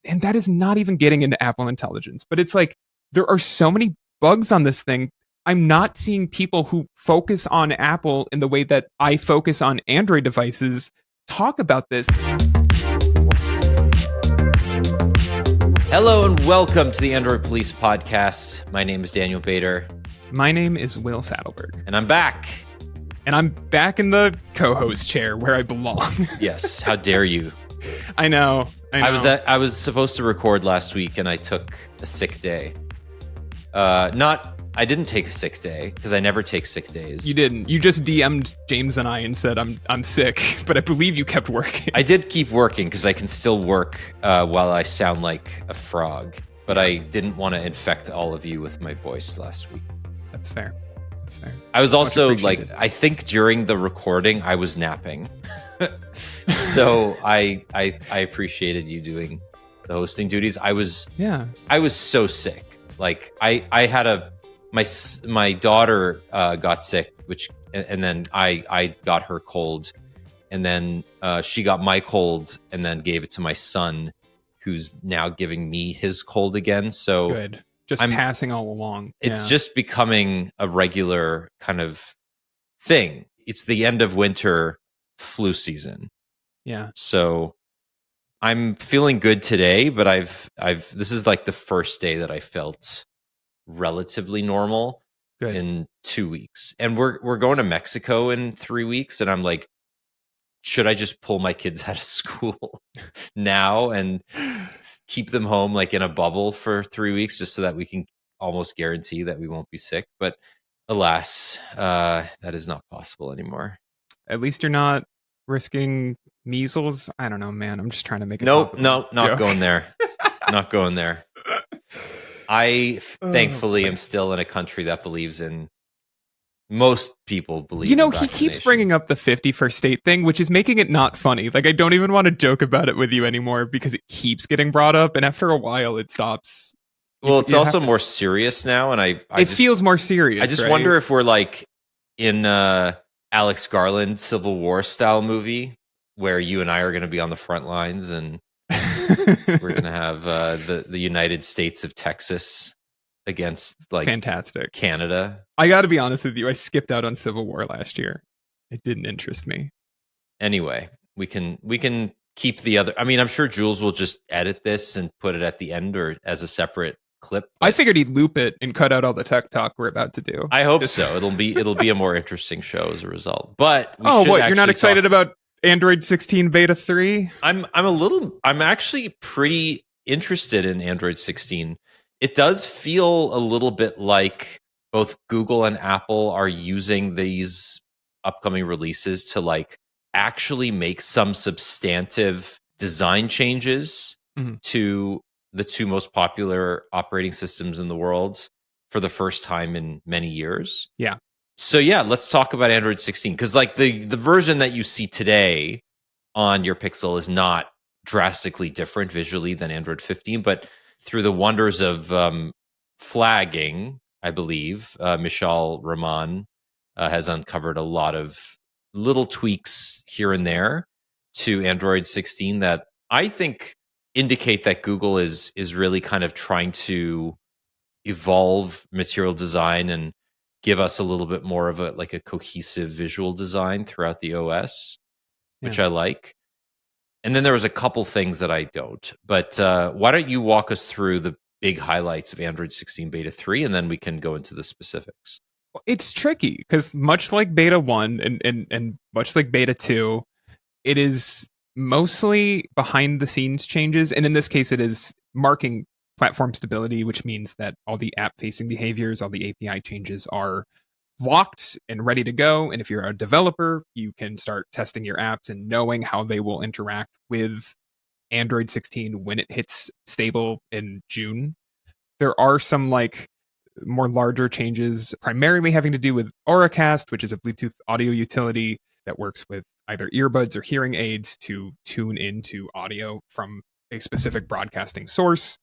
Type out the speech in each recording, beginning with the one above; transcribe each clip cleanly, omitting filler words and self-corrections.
And that is not even getting into Apple Intelligence. But it's like there are so many bugs on this thing. I'm not seeing people who focus on Apple in the way that I focus on Android devices talk about this. Hello and welcome to the Android Police Podcast. My name is Daniel Bader. My name is Will Saddleberg. And I'm back. And I'm back in the co-host chair where I belong. Yes, how dare you? I know. I was supposed to record last week and I took a sick day. I didn't take a sick day because I never take sick days. You didn't. You just DM'd James and I and said I'm sick, but I believe you kept working. I did keep working because I can still work while I sound like a frog, but I didn't want to infect all of you with my voice last week. That's fair. That's fair. I was also I think during the recording I was napping. So I appreciated you doing the hosting duties. I was so sick. Like I had my daughter got sick, and then I got her cold, and then she got my cold, and then gave it to my son, who's now giving me his cold again. So good, I'm passing all along. It's just becoming a regular kind of thing. It's the end of winter flu season. Yeah. So I'm feeling good today, but this is like the first day that I felt relatively normal in 2 weeks. And we're going to Mexico in 3 weeks, and I'm like, should I just pull my kids out of school now and keep them home like in a bubble for 3 weeks just so that we can almost guarantee that we won't be sick? But alas, that is not possible anymore. At least you're not risking measles. I don't know, man. I'm just trying to make it. Not going there. Not going there. Thankfully am still in a country that believes in. Most people believe. He keeps bringing up the 51st state thing, which is making it not funny. Like, I don't even want to joke about it with you anymore because it keeps getting brought up, and after a while, it stops. Well, it's also more serious now, and it feels more serious. I just wonder if we're like in Alex Garland Civil War style movie where you and I are going to be on the front lines, and we're going to have the United States of Texas against fantastic Canada. I got to be honest with you. I skipped out on Civil War last year. It didn't interest me. Anyway, we can keep the other. I mean, I'm sure Jules will just edit this and put it at the end or as a separate clip. I figured he'd loop it and cut out all the tech talk we're about to do. I hope so. It'll be a more interesting show as a result. But you're not excited about Android 16 Beta 3? I'm actually pretty interested in Android 16. It does feel a little bit like both Google and Apple are using these upcoming releases to actually make some substantive design changes to the two most popular operating systems in the world for the first time in many years. Yeah. So let's talk about Android 16, because the version that you see today on your Pixel is not drastically different visually than Android 15, but through the wonders of flagging, I believe, Mishal Rahman has uncovered a lot of little tweaks here and there to Android 16 that I think indicate that Google is really kind of trying to evolve material design and give us a little bit more of a cohesive visual design throughout the OS, which I like. And then there was a couple things that I don't. But why don't you walk us through the big highlights of Android 16 Beta 3, and then we can go into the specifics. It's tricky because much like Beta 1 and much like Beta 2, it is mostly behind the scenes changes. And in this case, it is marking platform stability, which means that all the app-facing behaviors, all the API changes are locked and ready to go. And if you're a developer, you can start testing your apps and knowing how they will interact with Android 16 when it hits stable in June. There are some more larger changes, primarily having to do with Auracast, which is a Bluetooth audio utility that works with either earbuds or hearing aids to tune into audio from a specific broadcasting source.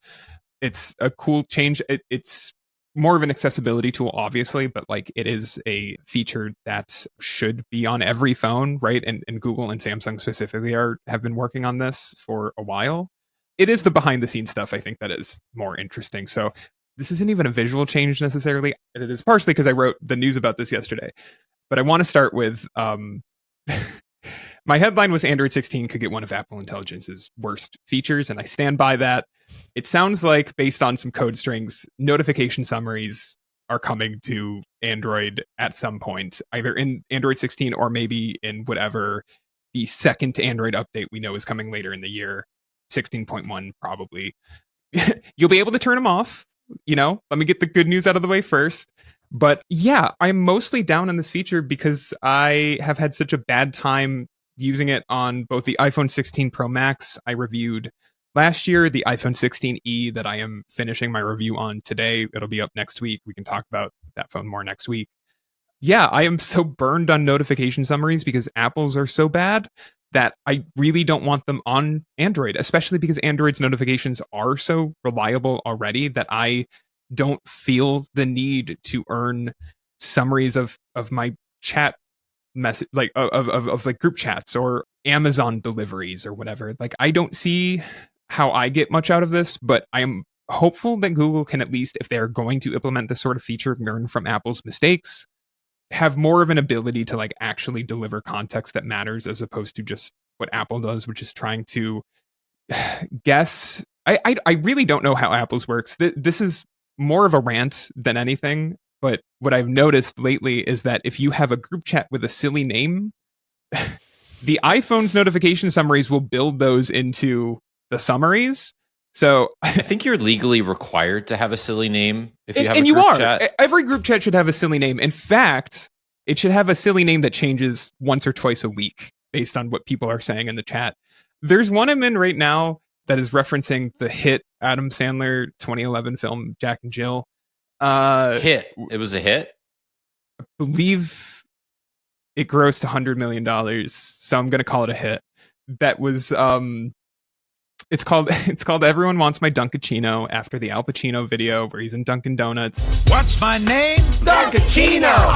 It's a cool change. It's more of an accessibility tool, obviously, but it is a feature that should be on every phone, right? And Google and Samsung specifically have been working on this for a while. it is the behind the scenes stuff I think that is more interesting. So this isn't even a visual change necessarily. It is partially because I wrote the news about this yesterday. But I want to start with my headline was Android 16 could get one of Apple Intelligence's worst features, and I stand by that. It sounds like, based on some code strings, notification summaries are coming to Android at some point, either in Android 16 or maybe in whatever the second Android update we know is coming later in the year, 16.1 probably. You'll be able to turn them off. Let me get the good news out of the way first. But yeah, I'm mostly down on this feature because I have had such a bad time using it on both the iPhone 16 Pro Max I reviewed last year, the iPhone 16e that I am finishing my review on today. It'll be up next week. We can talk about that phone more next week. Yeah, I am so burned on notification summaries because Apple's are so bad that I really don't want them on Android, especially because Android's notifications are so reliable already that I don't feel the need to earn summaries of my chat message, like of like group chats or Amazon deliveries or whatever. Like, I don't see how I get much out of this, but I am hopeful that Google can, at least if they're going to implement this sort of feature, learn from Apple's mistakes, have more of an ability to like actually deliver context that matters, as opposed to just what Apple does, which is trying to guess. I really don't know how Apple's works. This is more of a rant than anything, but what I've noticed lately is that if you have a group chat with a silly name, the iPhone's notification summaries will build those into the summaries. So I think you're legally required to have a silly name if you have and a you group are. chat. Every group chat should have a silly name. In fact, it should have a silly name that changes once or twice a week based on what people are saying in the chat. There's one I'm in right now that is referencing the hit Adam Sandler 2011 film Jack and Jill. Hit. It was a hit? I believe it grossed $100 million, so I'm going to call it a hit. That was it's called Everyone Wants My Dunkachino, after the Al Pacino video where he's in Dunkin' Donuts. What's my name? Dunkachino.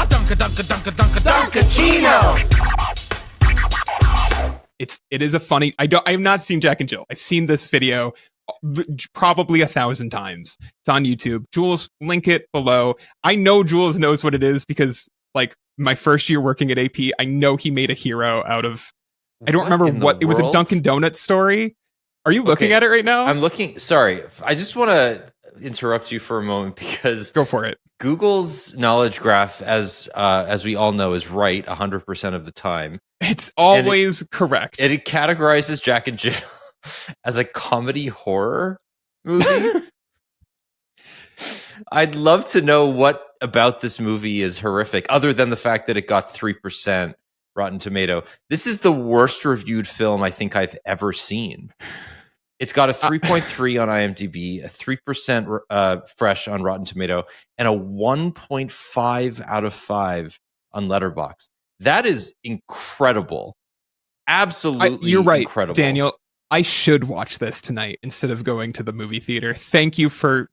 Dunkachino. It is a funny. I have not seen Jack and Jill. I've seen this video probably 1,000 times. It's on YouTube. Jules, link it below. I know Jules knows what it is because, like, my first year working at AP, I know he made a hero out of. I don't remember what it was. A Dunkin' Donuts story. Are you looking at it right now? I'm looking. Sorry, I just want to interrupt you for a moment because go for it. Google's knowledge graph, as we all know, is right 100% of the time. It's always correct. It categorizes Jack and Jill as a comedy horror movie. I'd love to know what about this movie is horrific, other than the fact that it got 3% Rotten Tomato. This is the worst reviewed film I think I've ever seen. It's got a 3.3 on IMDb, a 3% fresh on Rotten Tomato, and a 1.5 out of 5 on Letterboxd. That is incredible. Absolutely, you're right, incredible. Daniel. I should watch this tonight instead of going to the movie theater. Thank you for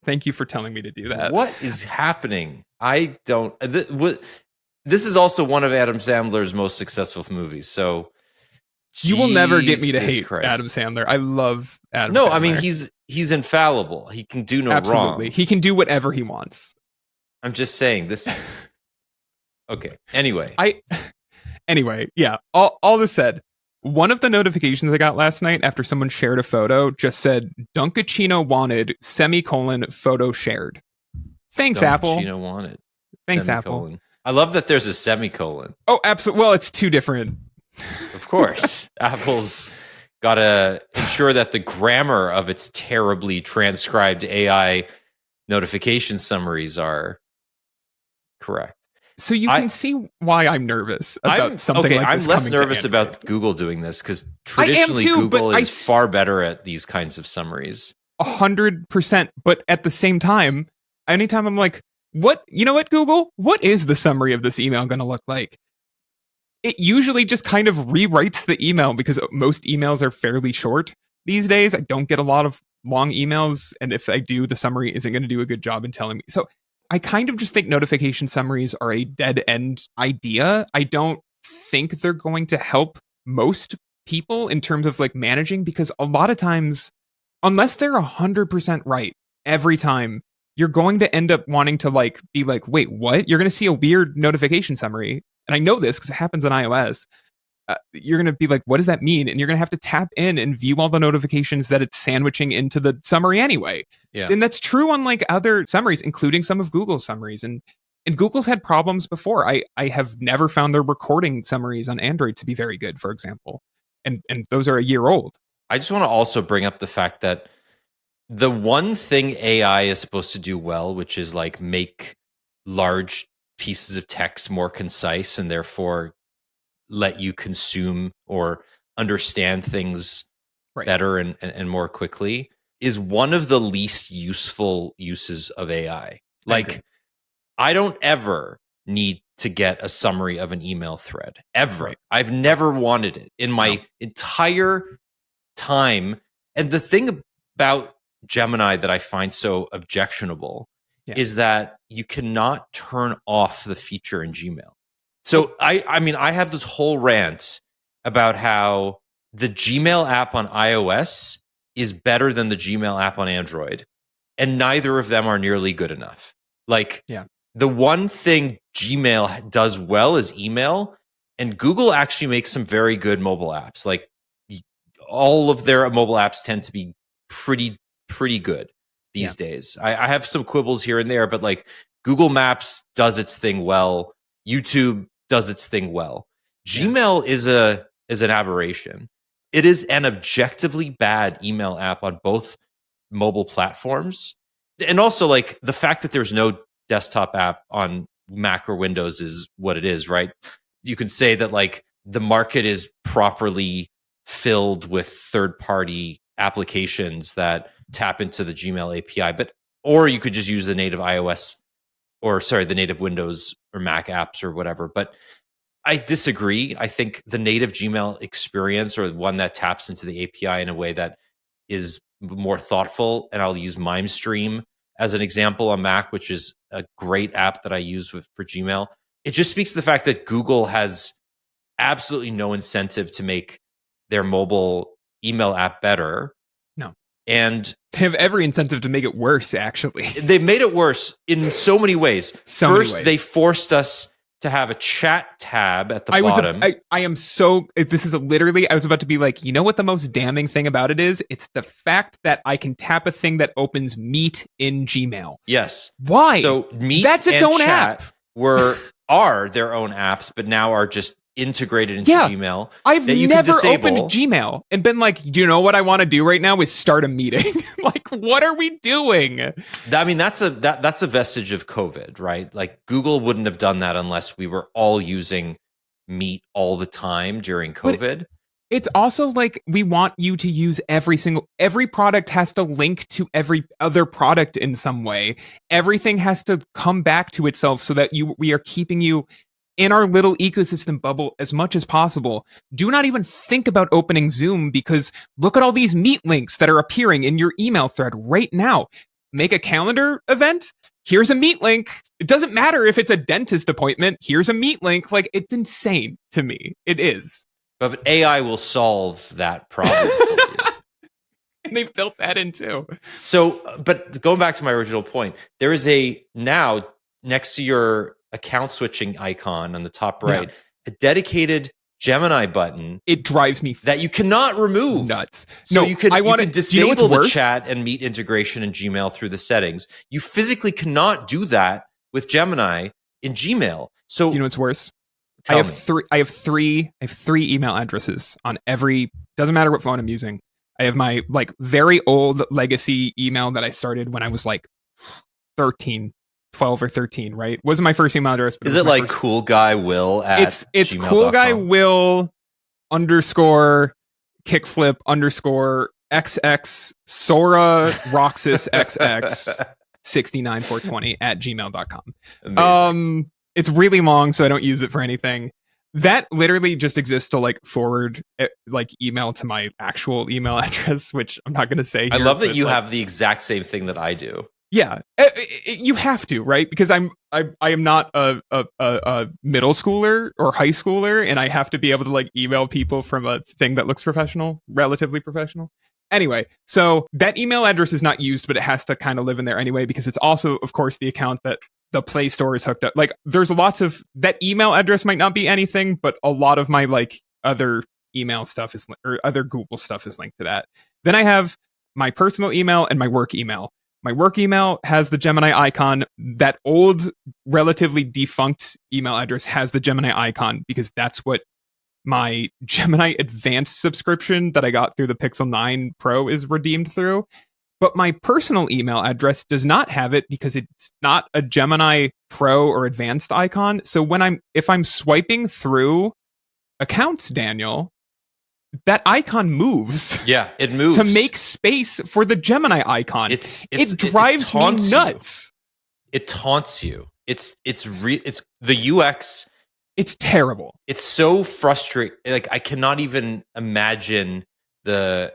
telling me to do that. What is happening? I don't. This is also one of Adam Sandler's most successful movies. So you will never get me to Jesus hate Christ. Adam Sandler. I love Adam. No, Sandler. I mean he's infallible. He can do no Absolutely. wrong. He can do whatever he wants. I'm just saying this. Okay. Anyway, yeah. All this said, one of the notifications I got last night after someone shared a photo just said Dunkachino wanted photo shared. Thanks, Apple. Dunkachino wanted. Thanks, semicolon. Apple. I love that there's a semicolon. Oh, absolutely. Well, it's two different. Of course. Apple's got to ensure that the grammar of its terribly transcribed AI notification summaries are correct. So you can see why I'm nervous about something like this. I'm less nervous about Google doing this because traditionally too, Google is far better at these kinds of summaries. 100%. But at the same time, anytime I'm like, Google, what is the summary of this email going to look like? It usually just kind of rewrites the email because most emails are fairly short these days. I don't get a lot of long emails. And if I do, the summary isn't going to do a good job in telling me. So I kind of just think notification summaries are a dead end idea. I don't think they're going to help most people in terms of like managing, because a lot of times unless they're 100% right every time, you're going to end up wanting to like be like, wait, what? You're going to see a weird notification summary. And I know this because it happens on iOS. You're going to be like, what does that mean? And you're going to have to tap in and view all the notifications that it's sandwiching into the summary anyway. Yeah. And that's true on like other summaries, including some of Google's summaries. And Google's had problems before. I have never found their recording summaries on Android to be very good, for example. And those are a year old. I just want to also bring up the fact that the one thing AI is supposed to do well, which is like make large pieces of text more concise and therefore let you consume or understand things Right. better and more quickly, is one of the least useful uses of AI. Like, I don't ever need to get a summary of an email thread, ever. Right. I've never wanted it in my entire time. And the thing about Gemini that I find so objectionable is that you cannot turn off the feature in Gmail. So I mean, I have this whole rant about how the Gmail app on iOS is better than the Gmail app on Android, and neither of them are nearly good enough. Like, the one thing Gmail does well is email, and Google actually makes some very good mobile apps. Like, all of their mobile apps tend to be pretty good these days. I have some quibbles here and there, but like Google Maps does its thing well. YouTube does its thing well. Gmail is an aberration. It is an objectively bad email app on both mobile platforms. And also, like, the fact that there's no desktop app on Mac or Windows is what it is, right? You can say that like the market is properly filled with third-party applications that tap into the Gmail API, or you could just use the native the native Windows or Mac apps or whatever. But I disagree. I think the native Gmail experience, or one that taps into the API in a way that is more thoughtful, and I'll use MimeStream as an example on Mac, which is a great app that I use for Gmail. It just speaks to the fact that Google has absolutely no incentive to make their mobile email app better. No. And they have every incentive to make it worse, actually. They've made it worse in so many ways. First, they forced us to have a chat tab at the bottom. I am so, this is literally, I was about to be like, you know what the most damning thing about it is? It's the fact that I can tap a thing that opens Meet in Gmail. Yes. Why? So Meet That's its and own Chat app. are their own apps, but now are just integrated into Gmail. I've never opened Gmail and been like, do you know what I want to do right now is start a meeting? Like, what are we doing? I mean, that's a vestige of COVID, right? Like, Google wouldn't have done that unless we were all using Meet all the time during COVID. It's also like, we want you to use every product has to link to every other product in some way. Everything has to come back to itself so that we are keeping you in our little ecosystem bubble as much as possible. Do not even think about opening Zoom, because look at all these Meet links that are appearing in your email thread right now. Make a calendar event. Here's a Meet link. It doesn't matter if it's a dentist appointment. Here's a Meet link. Like, it's insane to me. It is. But AI will solve that problem for you. And they've built that in too. So, but going back to my original point, there is now next to your account switching icon on the top right, a dedicated Gemini button. It drives me that you cannot remove. Nuts. So you can disable the worse? Chat and Meet integration in Gmail through the settings. You physically cannot do that with Gemini in Gmail. So do you know what's worse? I have three email addresses on every, doesn't matter what phone I'm using. I have my like very old legacy email that I started when I was like 12 or 13, right? Wasn't my first email address. But is it like first... cool guy Will at it's gmail.com? Cool guy Will _ kickflip _ XX Sora Roxas XX 69420 at gmail.com. It's really long, so I don't use it for anything. That literally just exists to like forward like email to my actual email address, which I'm not going to say here. I love that you have the exact same thing that I do. Yeah, you have to, right? Because I am not a middle schooler or high schooler, and I have to be able to like email people from a thing that looks professional, relatively professional. Anyway, so that email address is not used, but it has to kind of live in there anyway, because it's also, of course, the account that the Play Store is hooked up. Like, there's lots of that email address might not be anything, but a lot of my like other email stuff is, or other Google stuff is linked to that. Then I have my personal email and my work email. My work email has the Gemini icon. That old, relatively defunct email address has the Gemini icon because that's what my Gemini Advanced subscription that I got through the Pixel 9 Pro is redeemed through. But my personal email address does not have it because it's not a Gemini Pro or Advanced icon. So if I'm swiping through accounts, Daniel, that icon moves. Yeah, it moves to make space for the Gemini icon. It drives me nuts. It taunts you. It's the UX. It's terrible. It's so frustrating. Like, I cannot even imagine because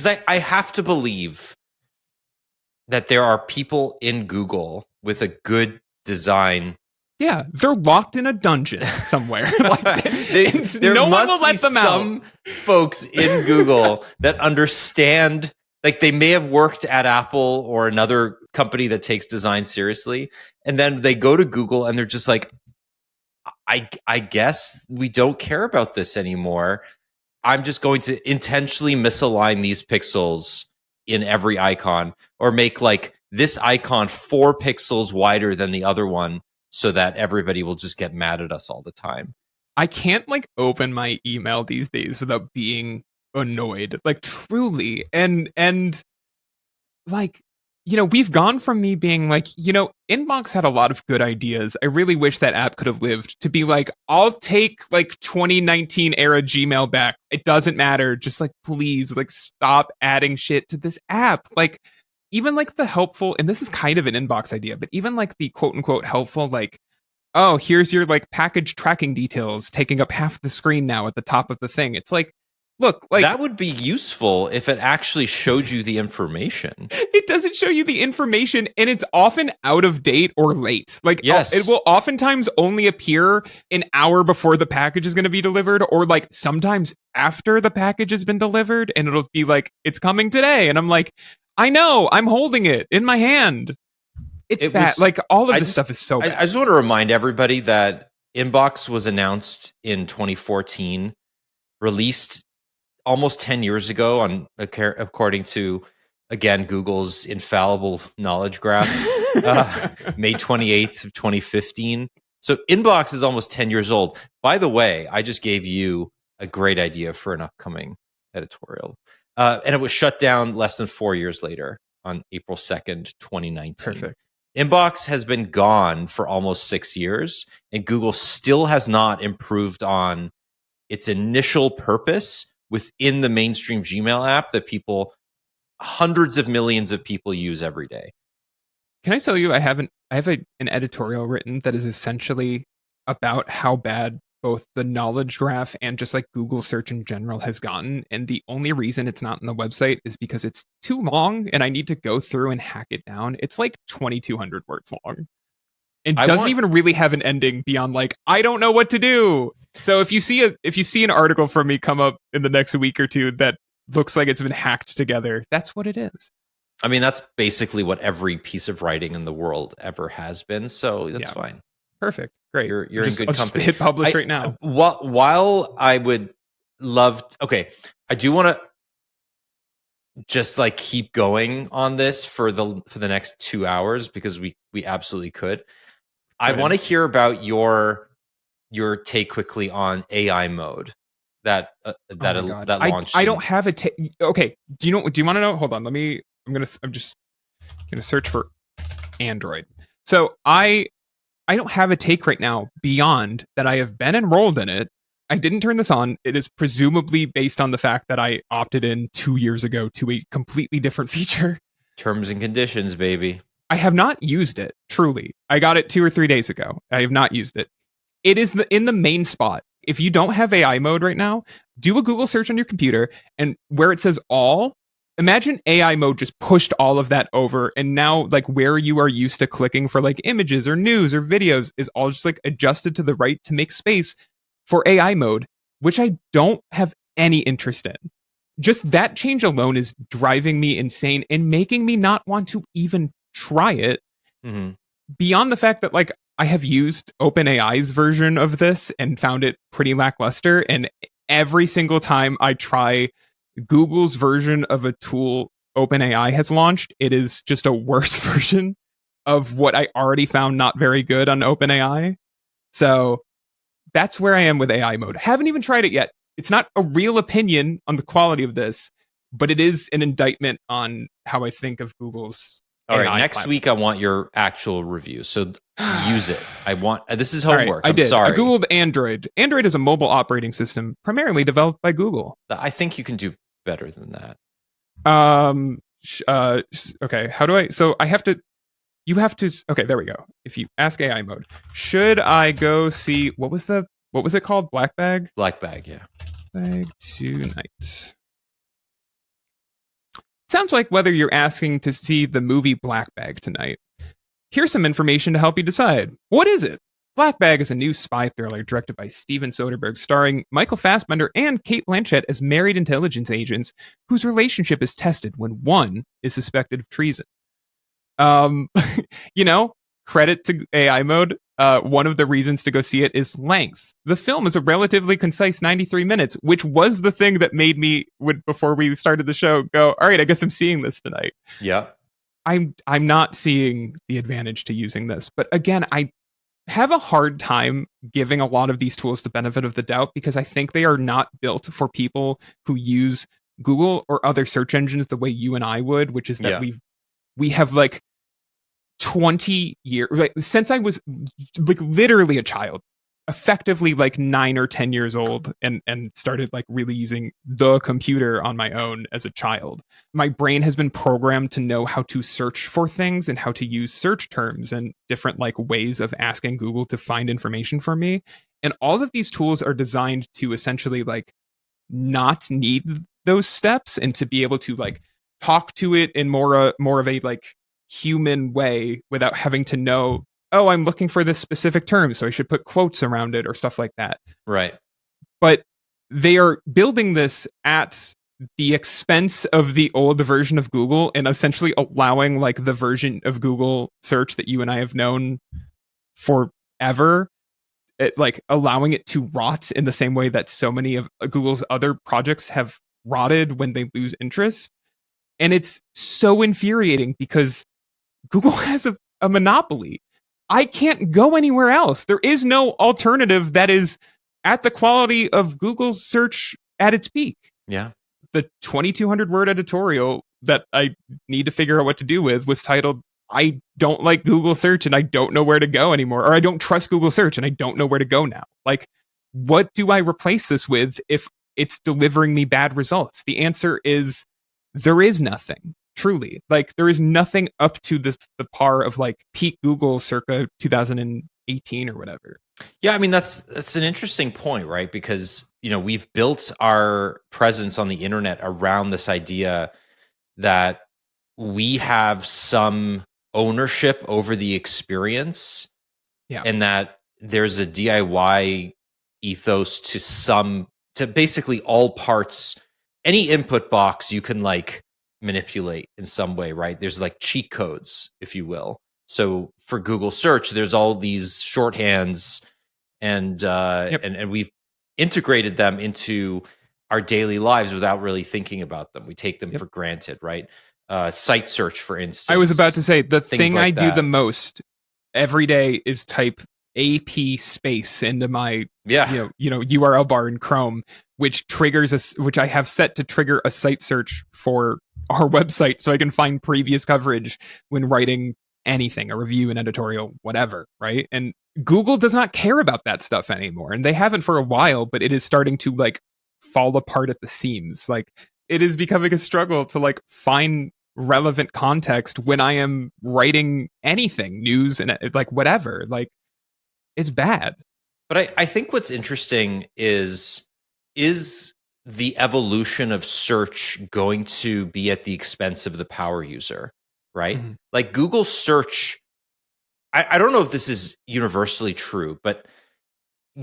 I have to believe that there are people in Google with a good design. Yeah, they're locked in a dungeon somewhere. Like, there no must one will let be them some out. Folks in Google that understand. Like, they may have worked at Apple or another company that takes design seriously, and then they go to Google and they're just like, I guess we don't care about this anymore. I'm just going to intentionally misalign these pixels in every icon, or make like this icon 4 pixels wider than the other one, so that everybody will just get mad at us all the time. I can't like open my email these days without being annoyed, like truly. And like, you know, we've gone from me being like, you know, Inbox had a lot of good ideas. I really wish that app could have lived, to be like, I'll take like 2019 era Gmail back. It doesn't matter. Just like, please, like, stop adding shit to this app. Like, even like the helpful, and this is kind of an Inbox idea, but even like the quote unquote helpful, like, oh, here's your like package tracking details taking up half the screen now at the top of the thing. It's like, look, like, that would be useful if it actually showed you the information. It doesn't show you the information, and it's often out of date or late. Like, yes, it will oftentimes only appear an hour before the package is going to be delivered, or like sometimes after the package has been delivered, and it'll be like, it's coming today. And I'm like, I know, I'm holding it in my hand. It's bad. Like, all of this stuff is so bad. I just want to remind everybody that Inbox was announced in 2014, released almost 10 years ago, according to, again, Google's infallible knowledge graph, May 28th of 2015. So Inbox is almost 10 years old. By the way, I just gave you a great idea for an upcoming editorial. And it was shut down less than 4 years later on April 2nd, 2019. Perfect. Inbox has been gone for almost 6 years, and Google still has not improved on its initial purpose within the mainstream Gmail app that hundreds of millions of people use every day. Can I tell you, I have an editorial written that is essentially about how bad both the knowledge graph and just like Google search in general has gotten. And the only reason it's not on the website is because it's too long and I need to go through and hack it down. It's like 2,200 words long. It doesn't even really have an ending beyond like, I don't know what to do. So if you see an article from me come up in the next week or two that looks like it's been hacked together, that's what it is. I mean, that's basically what every piece of writing in the world ever has been. So that's fine. Perfect. Great. You're in good company. Just hit publish right now. While I would love, I do want to just like keep going on this for the next 2 hours, because we absolutely could. I want to hear about your take quickly on AI mode that launched. I don't have a okay. Do you want to know? Hold on. I'm just gonna search for Android. So I don't have a take right now beyond that I have been enrolled in it. I didn't turn this on. It is presumably based on the fact that I opted in 2 years ago to a completely different feature. Terms and conditions, baby. I have not used it, truly. I got it 2 or 3 days ago. I have not used it. It is in the main spot. If you don't have AI mode right now, do a Google search on your computer, and where it says all, imagine AI mode just pushed all of that over, and now like where you are used to clicking for like images or news or videos is all just like adjusted to the right to make space for AI mode, which I don't have any interest in. just that change alone is driving me insane and making me not want to even try it. Mm-hmm. Beyond the fact that like I have used OpenAI's version of this and found it pretty lackluster, and every single time I try Google's version of a tool OpenAI has launched, it is just a worse version of what I already found not very good on OpenAI. So that's where I am with AI mode. Haven't even tried it yet. It's not a real opinion on the quality of this, but it is an indictment on how I think of Google's All right, AI next platform. week I want your actual review. So use it. I want this is All right, homework. I I'm did. sorry. I googled Android. Android is a mobile operating system primarily developed by Google. I think you can do better than that. Okay. How do I? So I have to. You have to. Okay, there we go. If you ask AI mode, should I go see what was it called? Black Bag. Black bag, yeah. Bag tonight. Sounds like whether you're asking to see the movie Black Bag tonight. Here's some information to help you decide. What is it? Black Bag is a new spy thriller directed by Steven Soderbergh, starring Michael Fassbender and Kate Blanchett as married intelligence agents whose relationship is tested when one is suspected of treason. Um, you know, credit to AI mode. One of the reasons to go see it is length. The film is a relatively concise 93 minutes, which was the thing that made me, before we started the show, go, all right, I guess I'm seeing this tonight. Yeah. I'm not seeing the advantage to using this. But again, I have a hard time giving a lot of these tools the benefit of the doubt because I think they are not built for people who use Google or other search engines the way you and I would, which is that we have like 20 years, like, since I was like literally a child, effectively like 9 or 10 years old, and started like really using the computer on my own as a child. My brain has been programmed to know how to search for things and how to use search terms and different like ways of asking Google to find information for me. And all of these tools are designed to essentially like not need those steps and to be able to like talk to it in more of a like human way without having to know, oh, I'm looking for this specific term, so I should put quotes around it or stuff like that. Right. But they are building this at the expense of the old version of Google and essentially allowing like the version of Google search that you and I have known forever, like allowing it to rot in the same way that so many of Google's other projects have rotted when they lose interest. And it's so infuriating because Google has a monopoly. I can't go anywhere else. There is no alternative that is at the quality of Google's search at its peak. Yeah. The 2,200 word editorial that I need to figure out what to do with was titled, I don't like Google search and I don't know where to go anymore. Or I don't trust Google search and I don't know where to go now. Like, what do I replace this with if it's delivering me bad results? The answer is there is nothing. Truly, like there is nothing up to the par of like peak Google circa 2018 or whatever. Yeah, I mean that's an interesting point, right? Because we've built our presence on the internet around this idea that we have some ownership over the experience, and that there's a DIY ethos to basically all parts. Any input box you can like manipulate in some way, right? There's like cheat codes, if you will. So for Google search, there's all these shorthands and we've integrated them into our daily lives without really thinking about them. We take them for granted, right? Site search, for instance. I was about to say the thing like I do the most every day is type AP space into my URL bar in Chrome, which which I have set to trigger a site search for our website so I can find previous coverage when writing anything, a review, an editorial, whatever, right? And Google does not care about that stuff anymore, and they haven't for a while, but it is starting to like fall apart at the seams. Like it is becoming a struggle to like find relevant context when I am writing anything, news and like whatever. Like it's bad. But I think what's interesting is the evolution of search going to be at the expense of the power user, right? Mm-hmm. Like Google search, I don't know if this is universally true, but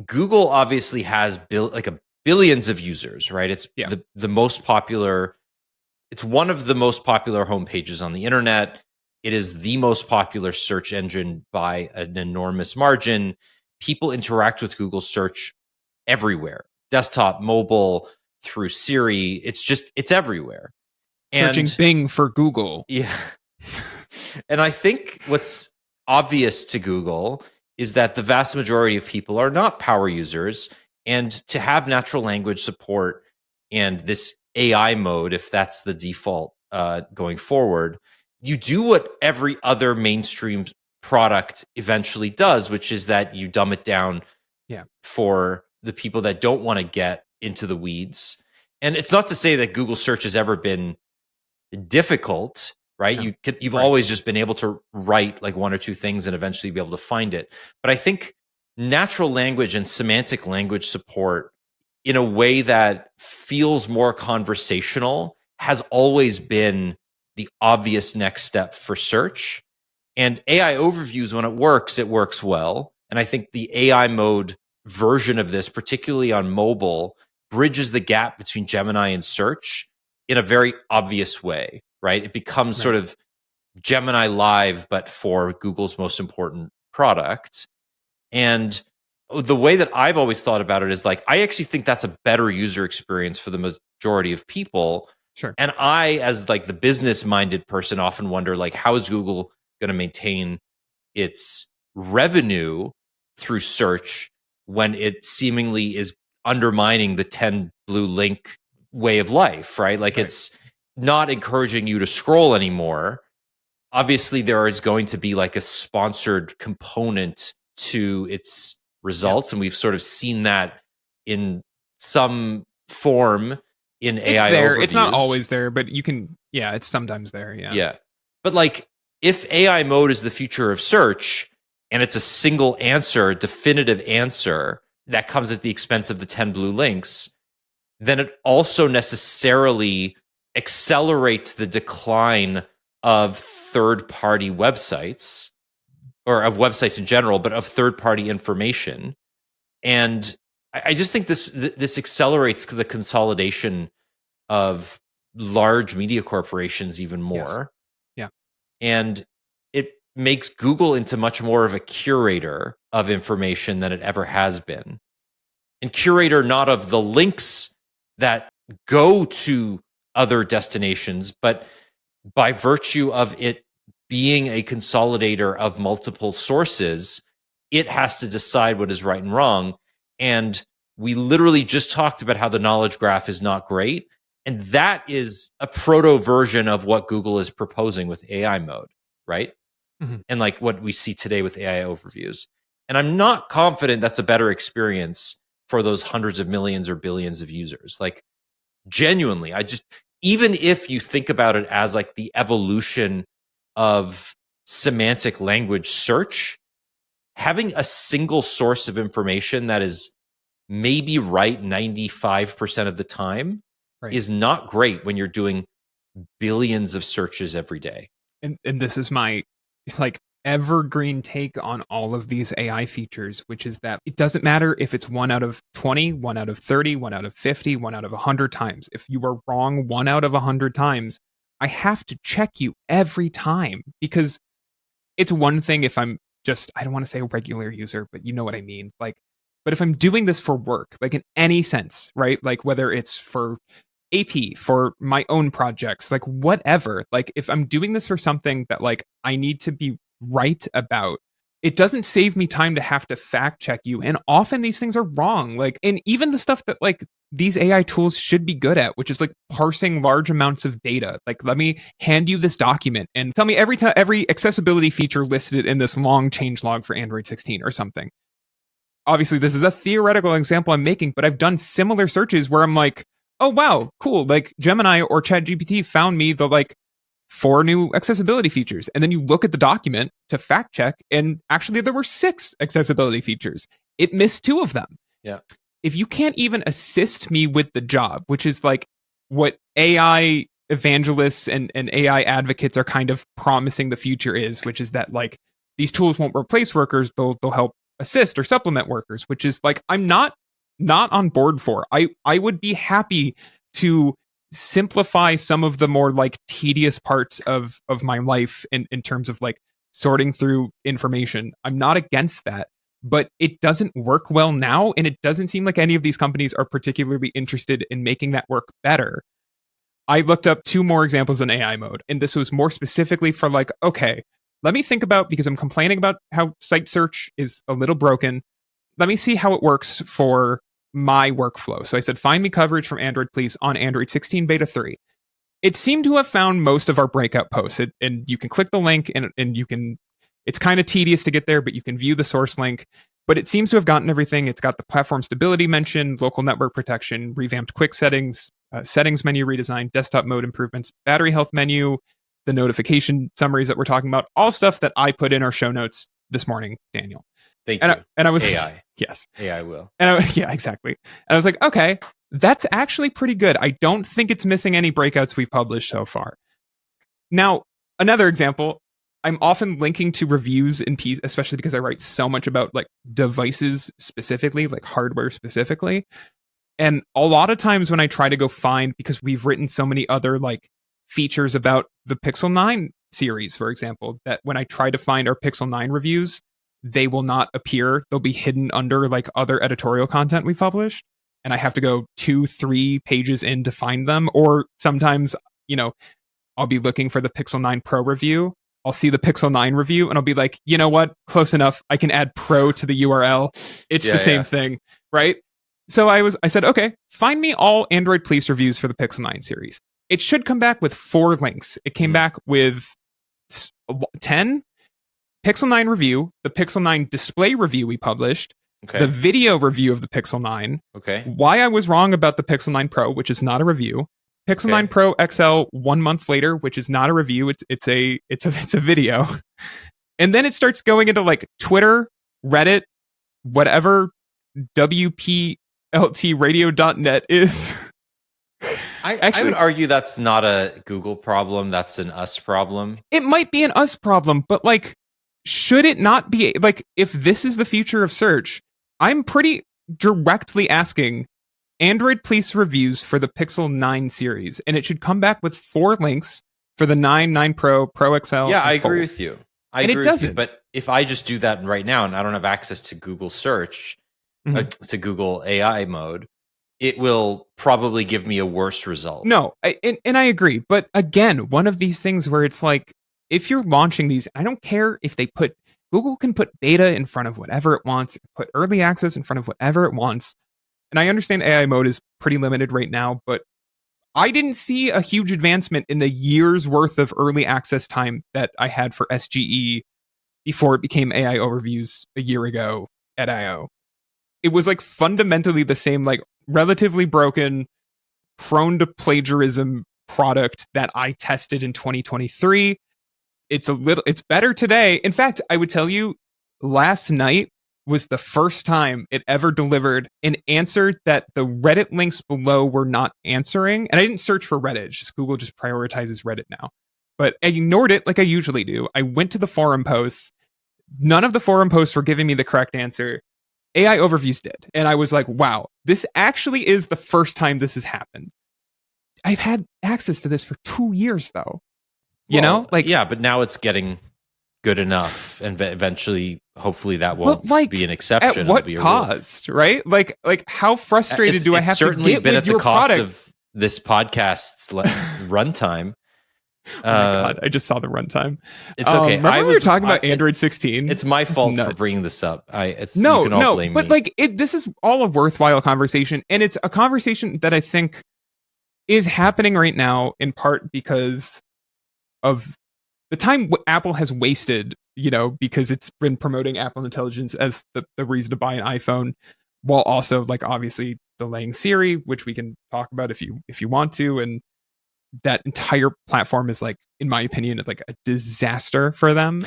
Google obviously has built like a billions of users, right? It's Yeah. the most popular. It's one of the most popular homepages on the internet. It is the most popular search engine by an enormous margin. People interact with Google search everywhere, desktop, mobile, through Siri. It's everywhere. Searching And Bing for Google. yeah. And I think what's obvious to Google is that the vast majority of people are not power users. And to have natural language support and this AI mode, if that's the default going forward, you do what every other mainstream product eventually does, which is that you dumb it down Yeah. for the people that don't want to get into the weeds. And it's not to say that Google search has ever been difficult, right? No. You've Right. always just been able to write like one or two things and eventually be able to find it. But I think natural language and semantic language support in a way that feels more conversational has always been the obvious next step for search. And AI overviews, when it works well. And I think the AI mode version of this, particularly on mobile, bridges the gap between Gemini and search in a very obvious way, right? It becomes sort of Gemini Live, but for Google's most important product. And the way that I've always thought about it is like, I actually think that's a better user experience for the majority of people. Sure. And I, as like the business minded person, often wonder like, how is Google going to maintain its revenue through search when it seemingly is undermining the 10 blue link way of life, right? Like it's not encouraging you to scroll anymore. Obviously, there is going to be like a sponsored component to its results. Yes. And we've sort of seen that in some form in It's AI there. overviews. It's not always there, but you can, yeah, it's sometimes there. Yeah. Yeah. But like if AI mode is the future of search and it's a single answer, definitive answer that comes at the expense of the 10 blue links, then it also necessarily accelerates the decline of third-party websites or of websites in general, but of third-party information. And I just think this accelerates the consolidation of large media corporations even more. Yes. Yeah. And it makes Google into much more of a curator of information than it ever has been. And curator not of the links that go to other destinations, but by virtue of it being a consolidator of multiple sources, it has to decide what is right and wrong. And we literally just talked about how the knowledge graph is not great. And that is a proto version of what Google is proposing with AI mode, right? Mm-hmm. And like what we see today with AI overviews. And I'm not confident that's a better experience for those hundreds of millions or billions of users. Like genuinely, even if you think about it as like the evolution of semantic language search, having a single source of information that is maybe right 95% of the time is not great when you're doing billions of searches every day. And this is my like evergreen take on all of these AI features, which is that it doesn't matter if it's 1 out of 20, 1 out of 30, 1 out of 50, 1 out of 100 times. If you are wrong 1 out of 100 times, I have to check you every time, because it's one thing if I'm just, I don't want to say a regular user, but you know what I mean. Like, but if I'm doing this for work, like in any sense, right? Like whether it's for AP, for my own projects, like whatever, like if I'm doing this for something that like I need to be right about, it doesn't save me time to have to fact check you. And often these things are wrong. Like, and even the stuff that like these AI tools should be good at, which is like parsing large amounts of data. Like, let me hand you this document and tell me every accessibility feature listed in this long change log for Android 16 or something. Obviously, this is a theoretical example I'm making, but I've done similar searches where I'm like, oh, wow, cool. Like Gemini or ChatGPT found me the like 4 new accessibility features. And then you look at the document to fact check, and actually there were 6 accessibility features. It missed 2 of them. Yeah. If you can't even assist me with the job, which is like what AI evangelists and AI advocates are kind of promising the future is, which is that like these tools won't replace workers, they'll help assist or supplement workers, which is like, I'm not not on board for. I would be happy to simplify some of the more like tedious parts of my life in terms of like sorting through information. I'm not against that, but it doesn't work well now, and it doesn't seem like any of these companies are particularly interested in making that work better. I looked up two more examples in AI mode, and this was more specifically for like, okay, let me think about, because I'm complaining about how site search is a little broken. Let me see how it works for my workflow. So I said, find me coverage from Android, please, on Android 16 beta 3. It seemed to have found most of our breakout posts, and you can click the link and you can, it's kind of tedious to get there, but you can view the source link. But it seems to have gotten everything. It's got the platform stability mentioned, local network protection, revamped quick settings, settings menu redesign, desktop mode improvements, battery health menu, the notification summaries that we're talking about, all stuff that I put in our show notes this morning, Daniel. Thank you. And I was AI. Yes. AI will. Yeah, exactly. And I was like, okay, that's actually pretty good. I don't think it's missing any breakouts we've published so far. Now, another example, I'm often linking to reviews in P, especially because I write so much about like devices specifically, like hardware specifically. And a lot of times when I try to go find, because we've written so many other like features about the Pixel 9 series, for example, that when I try to find our Pixel 9 reviews, they will not appear. They'll be hidden under like other editorial content we published. And I have to go 2-3 pages in to find them. Or sometimes, you know, I'll be looking for the Pixel 9 Pro review. I'll see the Pixel 9 review and I'll be like, you know what? Close enough. I can add Pro to the URL. It's the same thing, right? So I said, okay, find me all Android Police reviews for the Pixel 9 series. It should come back with 4 links. It came back with 10 Pixel 9 review, the Pixel 9 display review we published, the video review of the Pixel 9, why I was wrong about the Pixel 9 Pro, which is not a review, Pixel 9 Pro XL 1 month later, which is not a review, it's a video. And then it starts going into like Twitter, Reddit, whatever WPLTradio.net is. I would argue that's not a Google problem, that's an us problem. It might be an us problem, but like, should it not be, like, if this is the future of search, I'm pretty directly asking Android Police reviews for the Pixel 9 series, and it should come back with 4 links for the 9 Pro, Pro XL. Yeah, I agree with you. I agree it doesn't. But if I just do that right now and I don't have access to Google search, to Google AI mode, it will probably give me a worse result. No, and I agree. But again, one of these things where it's like, if you're launching these, I don't care if Google can put beta in front of whatever it wants, put early access in front of whatever it wants. And I understand AI mode is pretty limited right now, but I didn't see a huge advancement in the year's worth of early access time that I had for SGE before it became AI overviews a year ago at I/O. It was like fundamentally the same, like relatively broken, prone to plagiarism product that I tested in 2023. It's better today. In fact, I would tell you, last night was the first time it ever delivered an answer that the Reddit links below were not answering. And I didn't search for Reddit, just Google just prioritizes Reddit now. But I ignored it like I usually do. I went to the forum posts. None of the forum posts were giving me the correct answer. AI overviews did. And I was like, wow, this actually is the first time this has happened. I've had access to this for 2 years though. You know, like, yeah, but now it's getting good enough, and eventually, hopefully, that won't be an exception. At what cost, right? Like, how frustrated do I have to get with your product? It's certainly been at the cost of this podcast's runtime. Oh my God, I just saw the runtime. It's okay. Remember we were talking about Android 16? It's my fault for bringing this up. You can no, blame but me. like, this is all a worthwhile conversation, and it's a conversation that I think is happening right now in part because of the time Apple has wasted, you know, because it's been promoting Apple Intelligence as the reason to buy an iPhone, while also like obviously delaying Siri, which we can talk about if you want to. And that entire platform is, like, in my opinion, like a disaster for them.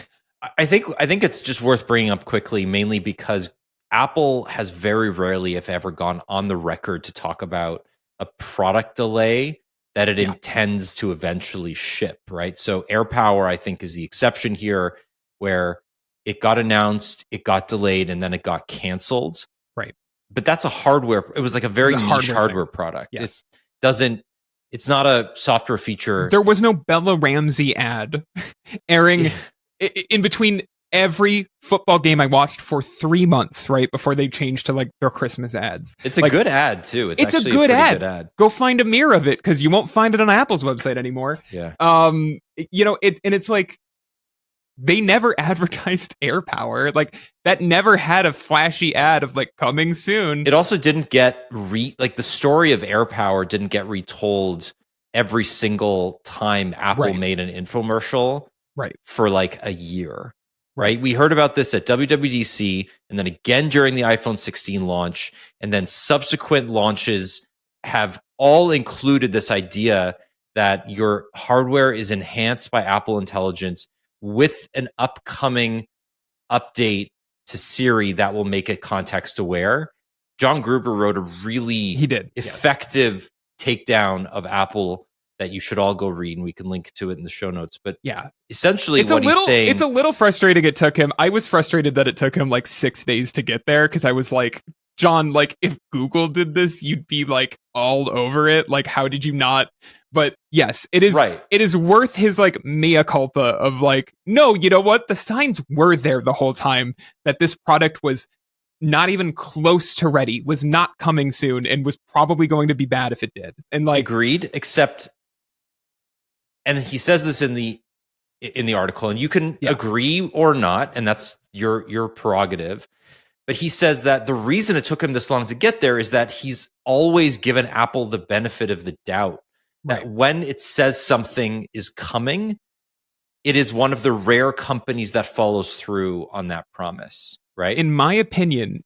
I think it's just worth bringing up quickly, mainly because Apple has very rarely, if ever, gone on the record to talk about a product delay that it intends to eventually ship, right? So AirPower, I think, is the exception here, where it got announced, it got delayed, and then it got canceled. Right. but that's a hardware. It was like a very a niche hardware hardware thing. product. Yes. It doesn't. It's not a software feature. There was no Bella Ramsey ad airing in between every football game I watched for 3 months, right before they changed to like their Christmas ads. It's a like, good ad too. It's a actually good pretty ad. good ad. Go find a mirror of it because you won't find it on Apple's website anymore. Yeah. You know, it's like they never advertised AirPower. Like that never had a flashy ad of like coming soon. It also didn't get like the story of AirPower didn't get retold every single time Apple made an infomercial for like a year. Right. We heard about this at WWDC and then again during the iPhone 16 launch. And then subsequent launches have all included this idea that your hardware is enhanced by Apple Intelligence with an upcoming update to Siri that will make it context aware. John Gruber wrote a really effective takedown of Apple that you should all go read, and we can link to it in the show notes. But yeah, essentially he's saying... It's a little frustrating it took him. I was frustrated that it took him like 6 days to get there because I was like, John, like if Google did this, you'd be like all over it. Like, how did you not? But yes, it is it is worth his like mea culpa of like, no, you know what? The signs were there the whole time that this product was not even close to ready, was not coming soon, and was probably going to be bad if it did. And like, agreed, except, and he says this in the article, and you can agree or not, and that's your prerogative. But he says that the reason it took him this long to get there is that he's always given Apple the benefit of the doubt. That when it says something is coming, it is one of the rare companies that follows through on that promise, right? In my opinion,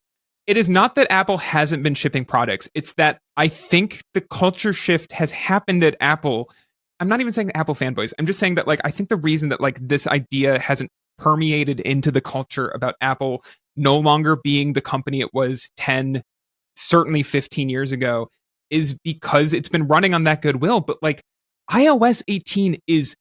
it is not that Apple hasn't been shipping products. It's that I think the culture shift has happened at Apple. I'm not even saying Apple fanboys. I'm just saying that like I think the reason that like this idea hasn't permeated into the culture about Apple no longer being the company it was 10, certainly 15 years ago is because it's been running on that goodwill. But like iOS 18 is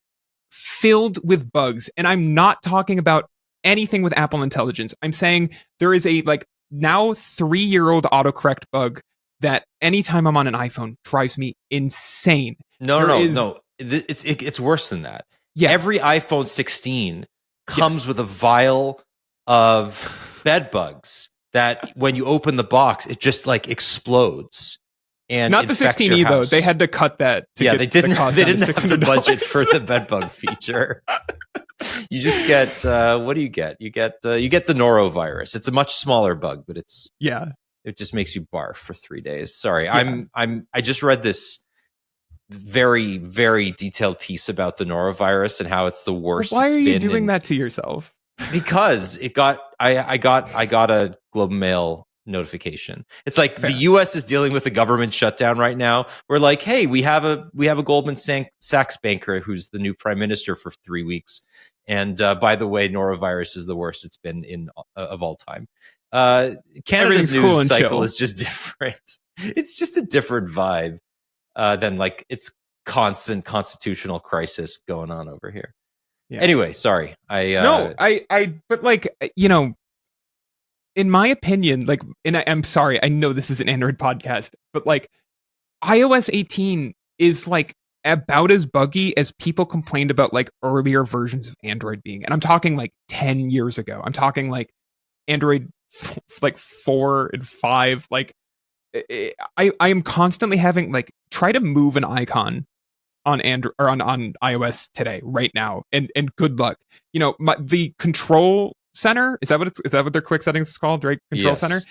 filled with bugs. And I'm not talking about anything with Apple Intelligence. I'm saying there is a like now 3-year-old autocorrect bug that anytime I'm on an iPhone drives me insane. No. It's worse than that. Yeah. Every iPhone 16 comes with a vial of bed bugs that when you open the box, it just like explodes. And not the 16e though. They had to cut that. To get they didn't. They didn't have the budget for the bedbug feature. You just get what do you get? You get the norovirus. It's a much smaller bug, but it just makes you barf for 3 days. Sorry, I just read this very very detailed piece about the norovirus and how it's the worst. Why are you doing that to yourself? Because it got I got a Globe and Mail notification. It's like the US is dealing with a government shutdown right now. We're like, hey, we have a Goldman Sachs banker who's the new prime minister for 3 weeks. And by the way, norovirus is the worst it's been in of all time. Canada's news cycle is just different. It's just a different vibe than like it's constant constitutional crisis going on over here. Yeah. Anyway, sorry. But like, you know, in my opinion, like, and I'm sorry, I know this is an Android podcast, but like, iOS 18 is like about as buggy as people complained about like earlier versions of Android being. And I'm talking like 10 years ago. I'm talking like Android like 4 and 5. Like, I am constantly having like try to move an icon on Android or on iOS today, right now, and good luck. You know, the control center, is that what their quick settings is called, right? Control center.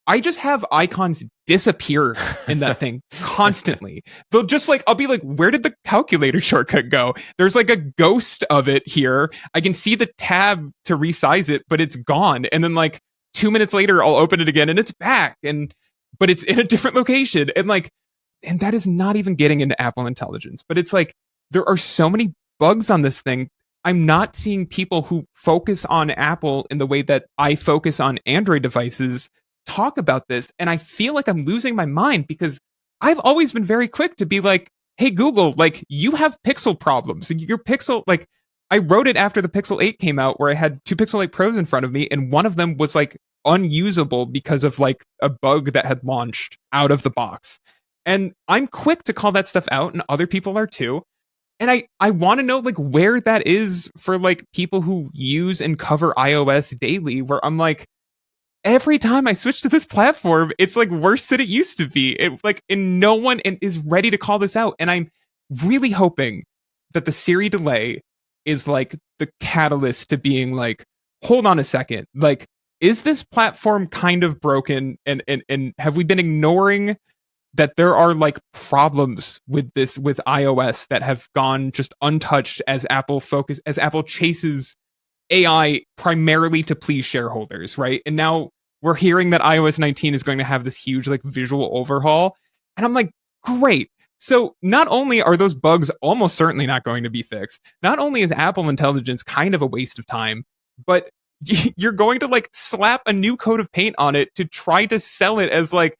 I just have icons disappear in that thing constantly. They'll just like, I'll be like, where did the calculator shortcut go? There's like a ghost of it here. I can see the tab to resize it, but it's gone. And then like 2 minutes later, I'll open it again and it's back. But it's in a different location. And that is not even getting into Apple Intelligence. But it's like, there are so many bugs on this thing. I'm not seeing people who focus on Apple in the way that I focus on Android devices talk about this. And I feel like I'm losing my mind because I've always been very quick to be like, hey, Google, like you have Pixel problems. Your Pixel, like I wrote it after the Pixel 8 came out, where I had two Pixel 8 Pros in front of me, and one of them was like unusable because of like a bug that had launched out of the box. And I'm quick to call that stuff out, and other people are too. And I want to know like where that is for like people who use and cover iOS daily, where I'm like, every time I switch to this platform, it's like worse than it used to be. It like, and no one is ready to call this out. And I'm really hoping that the Siri delay is like the catalyst to being like, hold on a second, like, is this platform kind of broken? And have we been ignoring that there are like problems with this with iOS that have gone just untouched as Apple chases AI primarily to please shareholders, right? And now we're hearing that iOS 19 is going to have this huge like visual overhaul, and I'm like, great. So not only are those bugs almost certainly not going to be fixed, not only is Apple Intelligence kind of a waste of time, but you're going to like slap a new coat of paint on it to try to sell it as like,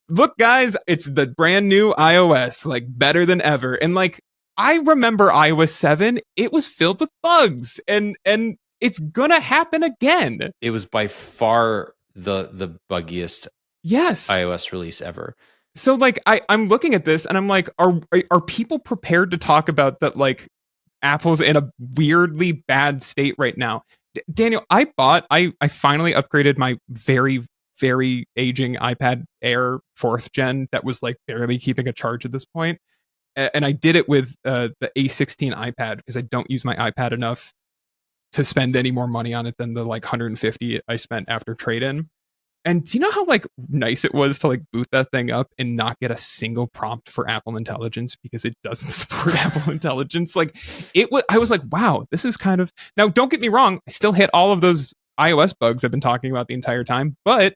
look guys, it's the brand new iOS, like better than ever. And like, I remember iOS 7, it was filled with bugs, and it's gonna happen again. It was by far the buggiest Yes. iOS release ever. So like I'm looking at this and I'm like, are people prepared to talk about that like Apple's in a weirdly bad state right now? Daniel, I finally upgraded my very very aging iPad Air 4th gen that was like barely keeping a charge at this point. And I did it with the A16 iPad because I don't use my iPad enough to spend any more money on it than the like 150 I spent after trade-in. And do you know how like nice it was to like boot that thing up and not get a single prompt for Apple Intelligence because it doesn't support Apple Intelligence? Like I was like, wow, this is kind of, now don't get me wrong, I still hit all of those iOS bugs I've been talking about the entire time, but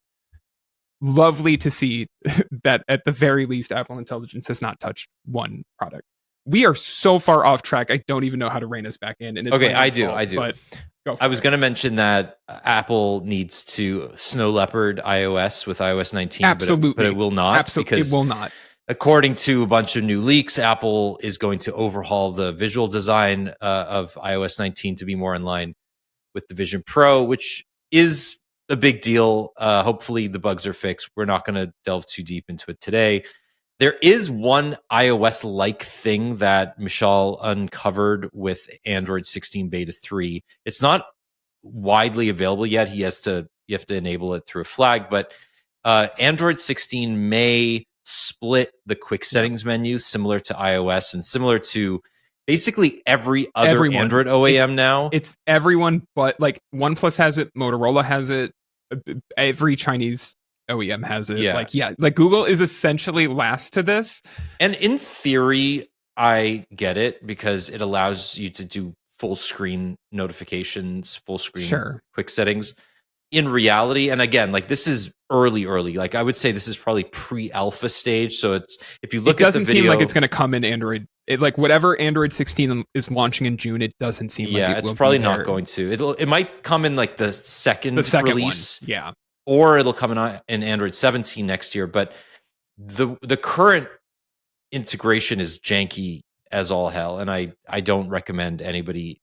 lovely to see that at the very least Apple Intelligence has not touched one product. We are so far off track, I don't even know how to rein us back in. And it's okay, I do. But I was going to mention that Apple needs to snow leopard iOS with iOS 19, absolutely, but it will not. Absolutely, it will not. According to a bunch of new leaks, Apple is going to overhaul the visual design of iOS 19 to be more in line with the Vision Pro, which is a big deal. Hopefully the bugs are fixed. We're not going to delve too deep into it today. There is one iOS-like thing that Michal uncovered with Android 16 Beta 3. It's not widely available yet. You have to enable it through a flag, but Android 16 may split the quick settings menu similar to iOS and similar to basically everyone. Android OEM now. It's everyone, but like OnePlus has it, Motorola has it, every Chinese OEM has it. Like Google is essentially last to this. And in theory, I get it because it allows you to do full screen notifications, full screen quick settings. In reality, and again, like this is early. Like I would say this is probably pre-alpha stage. So it's, if you look at the video, it doesn't seem like it's going to come in Android. Like whatever Android 16 is launching in June, it doesn't seem like it's probably not going to. It might come in like the second release, one. or it'll come in Android 17 next year. But the current integration is janky as all hell, and I don't recommend anybody.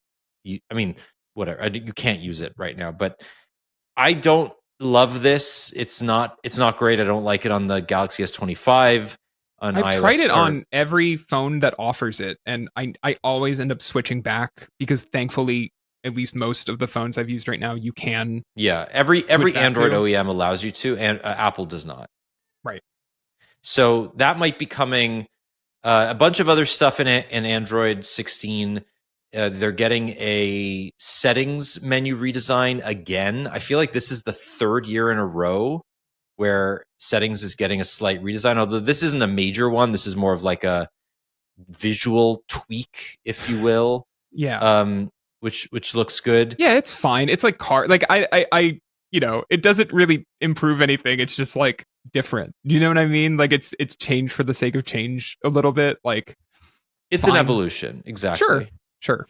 I mean, whatever, you can't use it right now, but I don't love this. It's not great. I don't like it on the Galaxy S25. I've tried it on every phone that offers it, and I always end up switching back because thankfully, at least most of the phones I've used right now, you can. Yeah, every Android OEM allows you to, and Apple does not. Right. So that might be coming. A bunch of other stuff in Android 16. They're getting a settings menu redesign again. I feel like this is the third year in a row where settings is getting a slight redesign, although this isn't a major one. This is more of like a visual tweak, if you will. Yeah. Which looks good. Yeah, it's fine. It's like I it doesn't really improve anything. It's just like different. Do you know what I mean? Like it's change for the sake of change a little bit. Like it's an evolution. Exactly. Sure.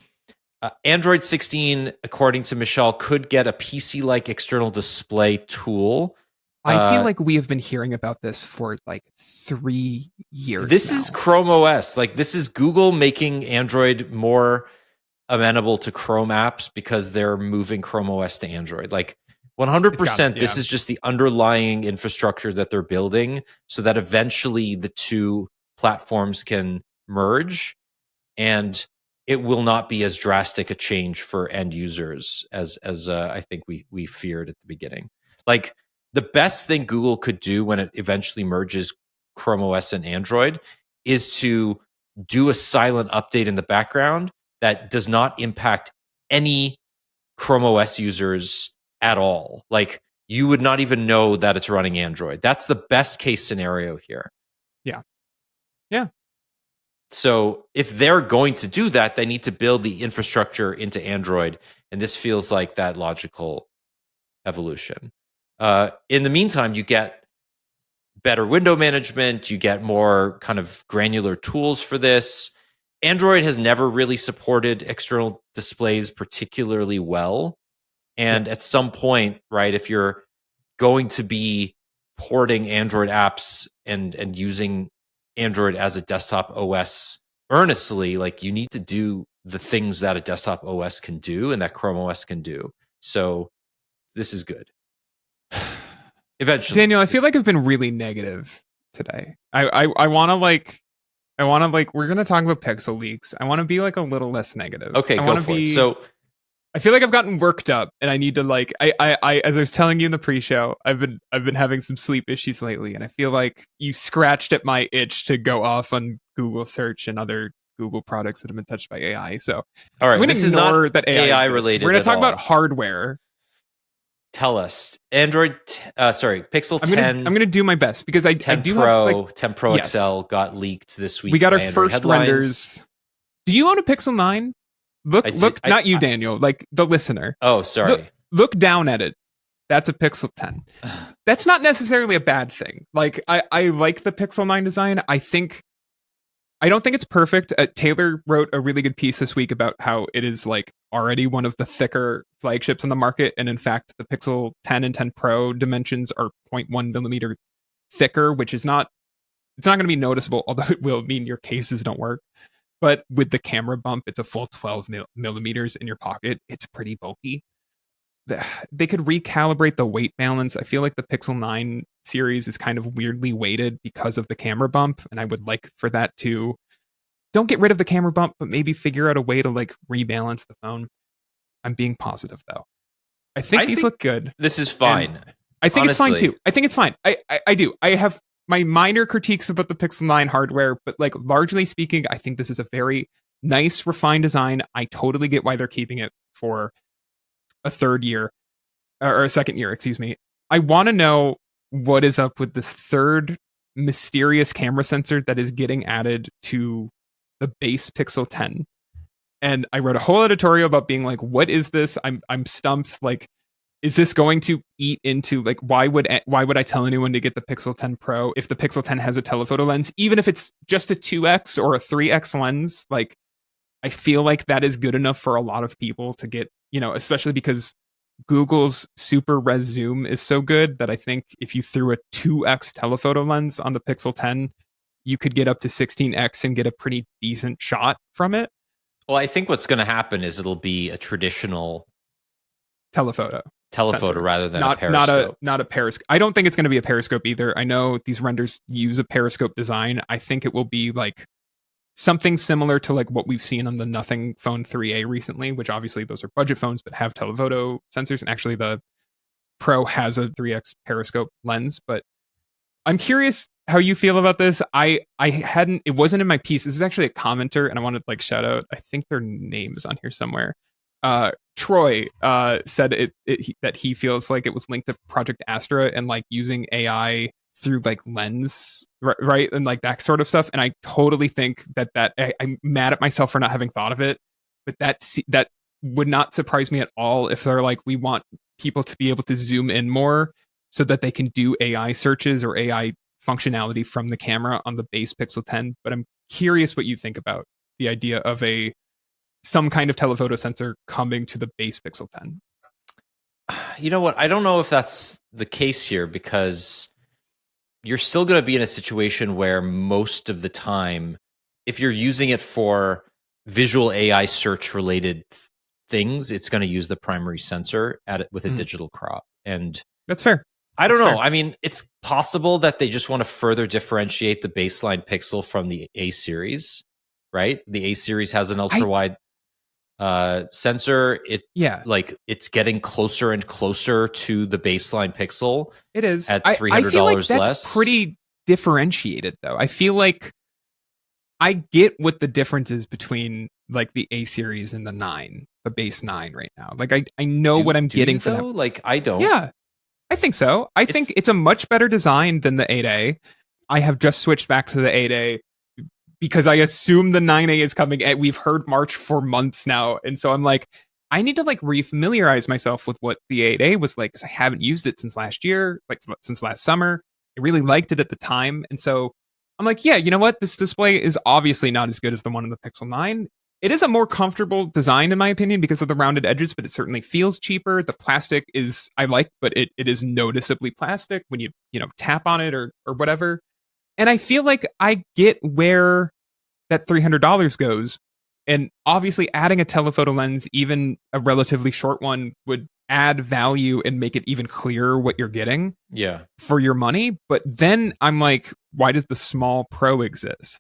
Android 16, according to Michal, could get a PC-like external display tool. I feel like we have been hearing about this for like 3 years. This is Chrome OS. Like this is Google making Android more amenable to Chrome apps because they're moving Chrome OS to Android. Like 100%, this is just the underlying infrastructure that they're building so that eventually the two platforms can merge, and it will not be as drastic a change for end users as I think we feared at the beginning. Like the best thing Google could do when it eventually merges Chrome OS and Android is to do a silent update in the background that does not impact any Chrome OS users at all. Like you would not even know that it's running Android. That's the best case scenario here. Yeah. Yeah. So if they're going to do that, they need to build the infrastructure into Android. And this feels like that logical evolution. In the meantime, you get better window management, you get more kind of granular tools for this. Android has never really supported external displays particularly well. And at some point, right, if you're going to be porting Android apps and using Android as a desktop OS earnestly, like you need to do the things that a desktop OS can do and that Chrome OS can do. So this is good. Eventually. Daniel, I feel like I've been really negative today. I want to we're going to talk about Pixel leaks. I want to be like a little less negative. Okay, go for it. So I feel like I've gotten worked up and I need to like, I as I was telling you in the pre-show, I've been having some sleep issues lately, and I feel like you scratched at my itch to go off on Google search and other Google products that have been touched by AI. So all right, this is not that AI related. We're going to talk about hardware. Tell us. Pixel 10. I'm going to do my best because I do Pro, have like 10 Pro XL got leaked this week. We got our first renders. Do you own a Pixel 9? Look, not you, Daniel, like the listener. Oh, sorry. Look down at it. That's a Pixel 10. That's not necessarily a bad thing. Like I like the Pixel 9 design. I don't think it's perfect. Taylor wrote a really good piece this week about how it is like already one of the thicker flagships on the market, and in fact, the Pixel 10 and 10 Pro dimensions are 0.1 millimeter thicker, which is not. It's not going to be noticeable, although it will mean your cases don't work. But with the camera bump, it's a full 12 millimeters in your pocket. It's pretty bulky. They could recalibrate the weight balance. I feel like the Pixel 9 series is kind of weirdly weighted because of the camera bump, and I would like for that to don't get rid of the camera bump, but maybe figure out a way to like rebalance the phone. I'm being positive though. I think these look good. This is fine. I think it's fine too. I think it's fine. I do. I have my minor critiques about the Pixel 9 hardware, but like largely speaking, I think this is a very nice, refined design. I totally get why they're keeping it for a third year or a second year, excuse me. I want to know what is up with this third mysterious camera sensor that is getting added to the base Pixel 10. And I wrote a whole editorial about being like, what is this? I'm stumped. Like, is this going to eat into like why would I tell anyone to get the Pixel 10 Pro if the Pixel 10 has a telephoto lens, even if it's just a 2x or a 3x lens? Like, I feel like that is good enough for a lot of people to get, especially because Google's super res zoom is so good that I think if you threw a 2x telephoto lens on the Pixel 10, you could get up to 16x and get a pretty decent shot from it. Well, I think what's going to happen is it'll be a traditional telephoto sensor, rather than a periscope. Not a periscope. I don't think it's going to be a periscope either. I know these renders use a periscope design. I think it will be like something similar to like what we've seen on the Nothing Phone 3A recently, which obviously those are budget phones but have telephoto sensors, and actually the Pro has a 3x periscope lens. But I'm curious how you feel about this. It wasn't in my piece. This is actually a commenter, and I want to like shout out, I think their name is on here somewhere. Troy said that he feels like it was linked to Project Astra and like using AI through like lens, right? And like that sort of stuff. And I totally think that I'm mad at myself for not having thought of it, but that would not surprise me at all if they're like, we want people to be able to zoom in more so that they can do AI searches or AI functionality from the camera on the base Pixel 10. But I'm curious what you think about the idea of some kind of telephoto sensor coming to the base Pixel 10. You know what? I don't know if that's the case here, because you're still going to be in a situation where most of the time, if you're using it for visual AI search related things, it's going to use the primary sensor at it with a digital crop. And that's fair. I don't That's know. fair. I mean, it's possible that they just want to further differentiate the baseline pixel from the A series, right? The A series has an ultra wide sensor. It's getting closer and closer to the baseline pixel. It is. At $300 I feel like that's less. pretty differentiated, though. I feel like I get what the difference is between like the A series and the 9, the base 9 right now. Like I know what I'm getting for that. Like I don't. Yeah, I think so. I think it's a much better design than the 8A. I have just switched back to the 8A because I assume the 9A is coming. We've heard March for months now, and so I'm like, I need to like refamiliarize myself with what the 8A was like because I haven't used it since last year, like since last summer. I really liked it at the time, and so I'm like, yeah, you know what? This display is obviously not as good as the one in the Pixel 9. It is a more comfortable design, in my opinion, because of the rounded edges, but it certainly feels cheaper. The plastic is, I like, but it is noticeably plastic when you tap on it or whatever. And I feel like I get where that $300 goes. And obviously, adding a telephoto lens, even a relatively short one, would add value and make it even clearer what you're getting for your money. But then I'm like, why does the small Pro exist?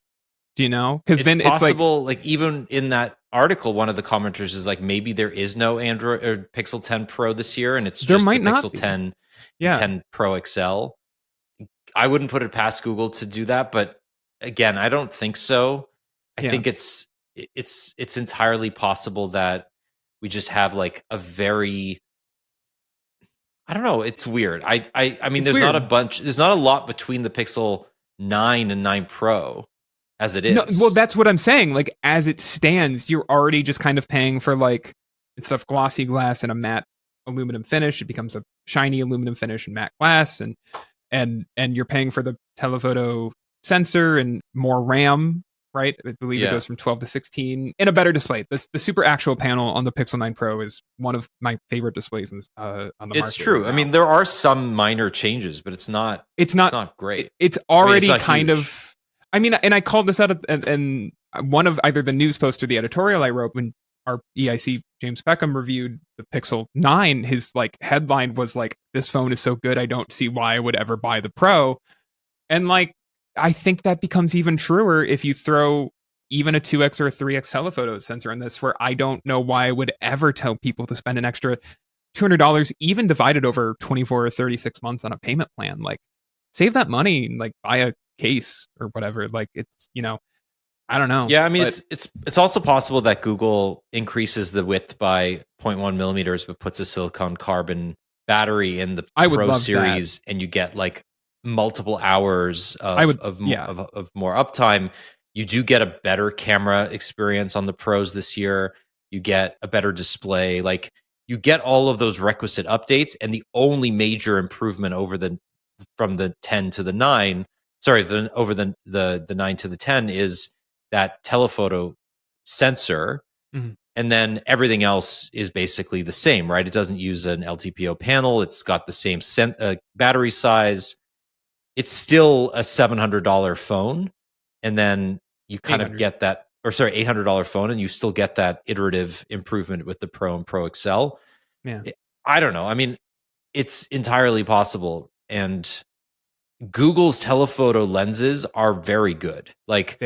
Do you know? Because then possible, it's like even in that article, one of the commenters is like, maybe there is no Android or Pixel 10 Pro this year, and it's just the Pixel 10, 10 Pro XL. I wouldn't put it past Google to do that, but again, I don't think so. I think it's entirely possible that we just have like a very, I don't know, it's weird. I mean, there's not a lot between the Pixel 9 and 9 Pro as it is. No, well, that's what I'm saying. Like, as it stands, you're already just kind of paying for like, instead of glossy glass and a matte aluminum finish, it becomes a shiny aluminum finish and matte glass, and you're paying for the telephoto sensor and more RAM, right? I believe it goes from 12 to 16 in a better display. The super actual panel on the Pixel 9 Pro is one of my favorite displays on the market. It's true. Right, I mean, there are some minor changes, but it's not great. It's already kind of, I mean, and I called this out in one of either the news post or the editorial I wrote when our EIC James Peckham reviewed the Pixel 9. His like headline was like, "This phone is so good, I don't see why I would ever buy the Pro." And like, I think that becomes even truer if you throw even a 2x or a 3x telephoto sensor in this, where I don't know why I would ever tell people to spend an extra $200, even divided over 24 or 36 months on a payment plan. Like, save that money and like buy a case or whatever. Like, it's, I don't know. Yeah, I mean, it's also possible that Google increases the width by 0.1 millimeters, but puts a silicon carbon battery in the Pro series, and you get like multiple hours of more uptime. You do get a better camera experience on the Pros this year. You get a better display. Like, you get all of those requisite updates, and the only major improvement from the 10 to the 9, over the 9 to the 10 is that telephoto sensor. Mm-hmm. And then everything else is basically the same, right? It doesn't use an LTPO panel. It's got the same battery size. It's still a $700 phone. And then you kind of get that, $800 phone, and you still get that iterative improvement with the Pro and Pro XL. Yeah. I don't know. I mean, it's entirely possible. And Google's telephoto lenses are very good. Like,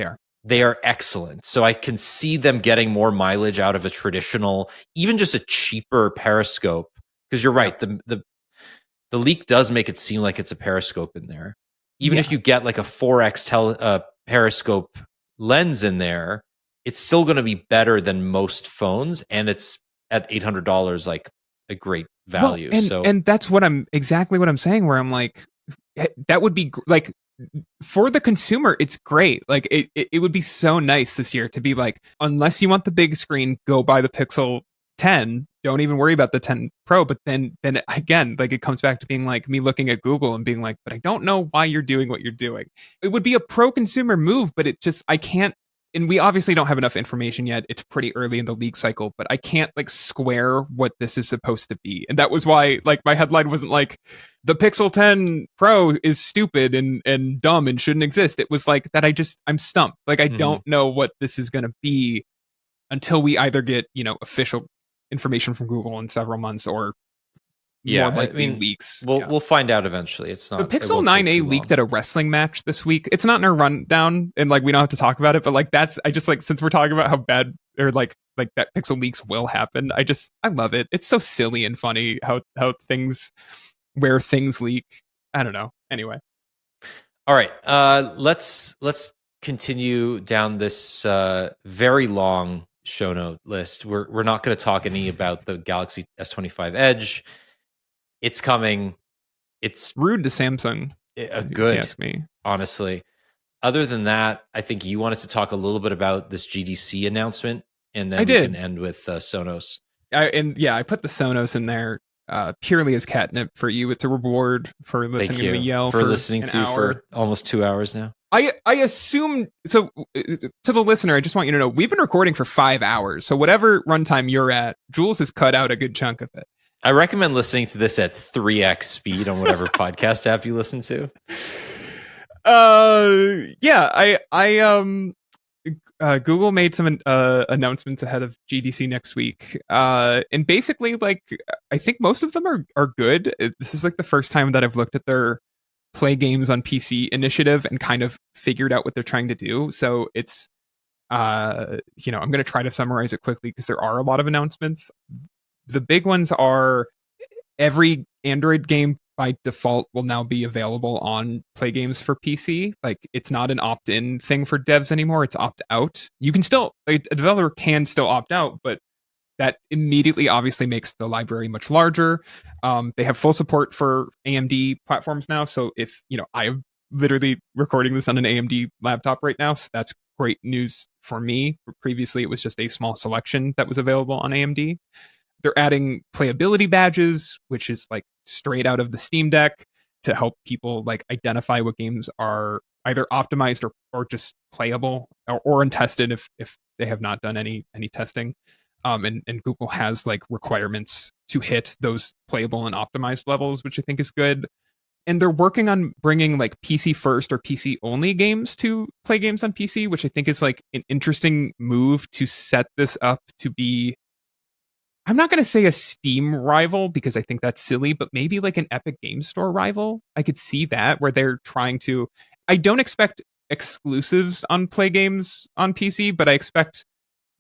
they are excellent. So I can see them getting more mileage out of a traditional, even just a cheaper periscope. Because you're right, the leak does make it seem like it's a periscope in there. Even if you get like a 4x periscope lens in there, it's still going to be better than most phones, and it's at $800, like a great value. And that's exactly what I'm saying. Where I'm like, that would be like, for the consumer, it's great. Like, it would be so nice this year to be like, unless you want the big screen, go buy the Pixel 10. Don't even worry about the 10 Pro. But then again, like, it comes back to being like me looking at Google and being like, but I don't know why you're doing what you're doing. It would be a pro consumer move, but I can't. And we obviously don't have enough information yet. It's pretty early in the leak cycle, but I can't like square what this is supposed to be. And that was why like my headline wasn't like the Pixel 10 Pro is stupid and dumb and shouldn't exist. It was like that I'm stumped. Like, I don't know what this is going to be. until we either get, official information from Google in several months or more Yeah, I likely mean, leaks. we'll find out eventually. It's The not. It Pixel won't take 9a too leaked long. at a wrestling match this week. It's not in our rundown, and like we don't have to talk about it. But like I just like since we're talking about how bad or like that Pixel leaks will happen. I love it. It's so silly and funny how things where things leak. I don't know. Anyway, All right, let's continue down this very long show note list. We're not going to talk any about the Galaxy S25 Edge. It's coming. It's rude to Samsung. a If good, you ask me. honestly. Other than that, I think you wanted to talk a little bit about this GDC announcement, and then I we did. can end with Sonos. I put the Sonos in there purely as catnip for you. It's a reward for listening Thank you to me yell for listening an to you hour. for almost 2 hours now. I assume so. To the listener, I just want you to know we've been recording for 5 hours. So whatever runtime you're at, Jules has cut out a good chunk of it. I recommend listening to this at 3x speed on whatever podcast app you listen to. Google made some announcements ahead of GDC next week, and basically, like, I think most of them are good. This is like the first time that I've looked at their play games on PC initiative and kind of figured out what they're trying to do. So it's, I'm going to try to summarize it quickly because there are a lot of announcements. The big ones are every Android game by default will now be available on Play Games for PC. Like it's not an opt-in thing for devs anymore. It's opt-out. You can still, a developer can still opt out, but that immediately obviously makes the library much larger. They have full support for AMD platforms now. So if, I'm literally recording this on an AMD laptop right now. So that's great news for me. Previously, it was just a small selection that was available on AMD. They're adding playability badges, which is like straight out of the Steam Deck to help people like identify what games are either optimized or just playable or untested if they have not done any testing. And Google has like requirements to hit those playable and optimized levels, which I think is good. And they're working on bringing like PC first or PC only games to Play Games on PC, which I think is like an interesting move to set this up to be, I'm not going to say a Steam rival because I think that's silly, but maybe like an Epic Game Store rival. I could see that where they're trying to, I don't expect exclusives on Play Games on PC, but I expect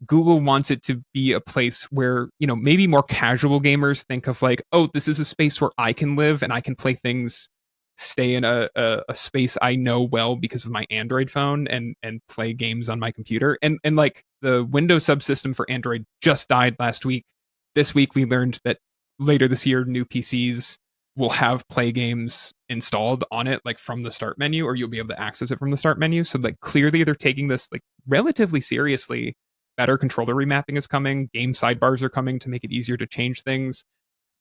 Google wants it to be a place where, maybe more casual gamers think of like, oh, this is a space where I can live and I can play things, stay in a space I know well because of my Android phone and play games on my computer. And like the Windows subsystem for Android just died last week. This week we learned that later this year, new PCs will have Play Games installed on it, like from the start menu, or you'll be able to access it from the start menu. So like clearly they're taking this like relatively seriously. Better controller remapping is coming. Game sidebars are coming to make it easier to change things.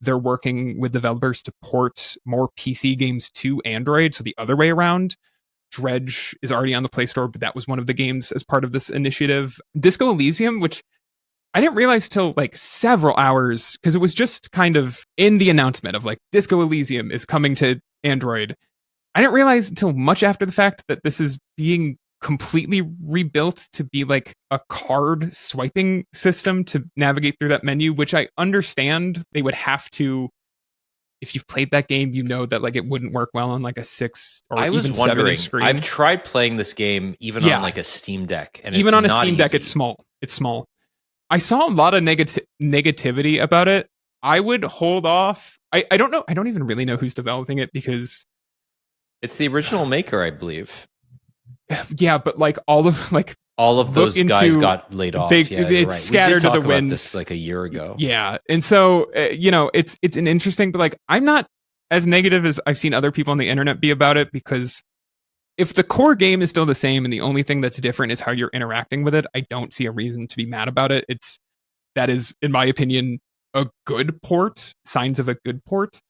They're working with developers to port more PC games to Android. So the other way around, Dredge is already on the Play Store, but that was one of the games as part of this initiative. Disco Elysium, which I didn't realize till like several hours because it was just kind of in the announcement of like Disco Elysium is coming to Android. I didn't realize until much after the fact that this is being completely rebuilt to be like a card swiping system to navigate through that menu, which I understand they would have to. If you've played that game, you know that like it wouldn't work well on like a 6 or I was even wondering. 7-inch screen. I've tried playing this game even on like a Steam Deck, and even it's on a not Steam Deck, easy. it's small. It's small. I saw a lot of negativity about it. I would hold off. I don't know. I don't even really know who's developing it because it's the original maker, I believe. Yeah, but like all of those guys got laid off. It's right. scattered to the wind. This like a year ago. Yeah, and so it's an interesting, but like I'm not as negative as I've seen other people on the internet be about it because if the core game is still the same and the only thing that's different is how you're interacting with it, I don't see a reason to be mad about it. That is, in my opinion, a good port. Signs of a good port,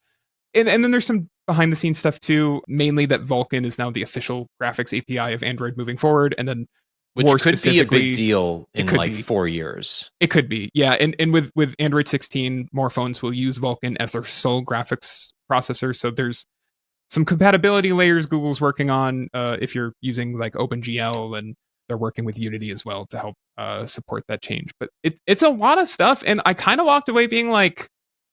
and then there's some behind the scenes stuff too, mainly that Vulkan is now the official graphics API of Android moving forward, and then which could be a big deal in like 4 years. It could be, yeah. And with Android 16, more phones will use Vulkan as their sole graphics processor. So there's some compatibility layers Google's working on if you're using like OpenGL and they're working with Unity as well to help support that change. But it's a lot of stuff, and I kind of walked away being like,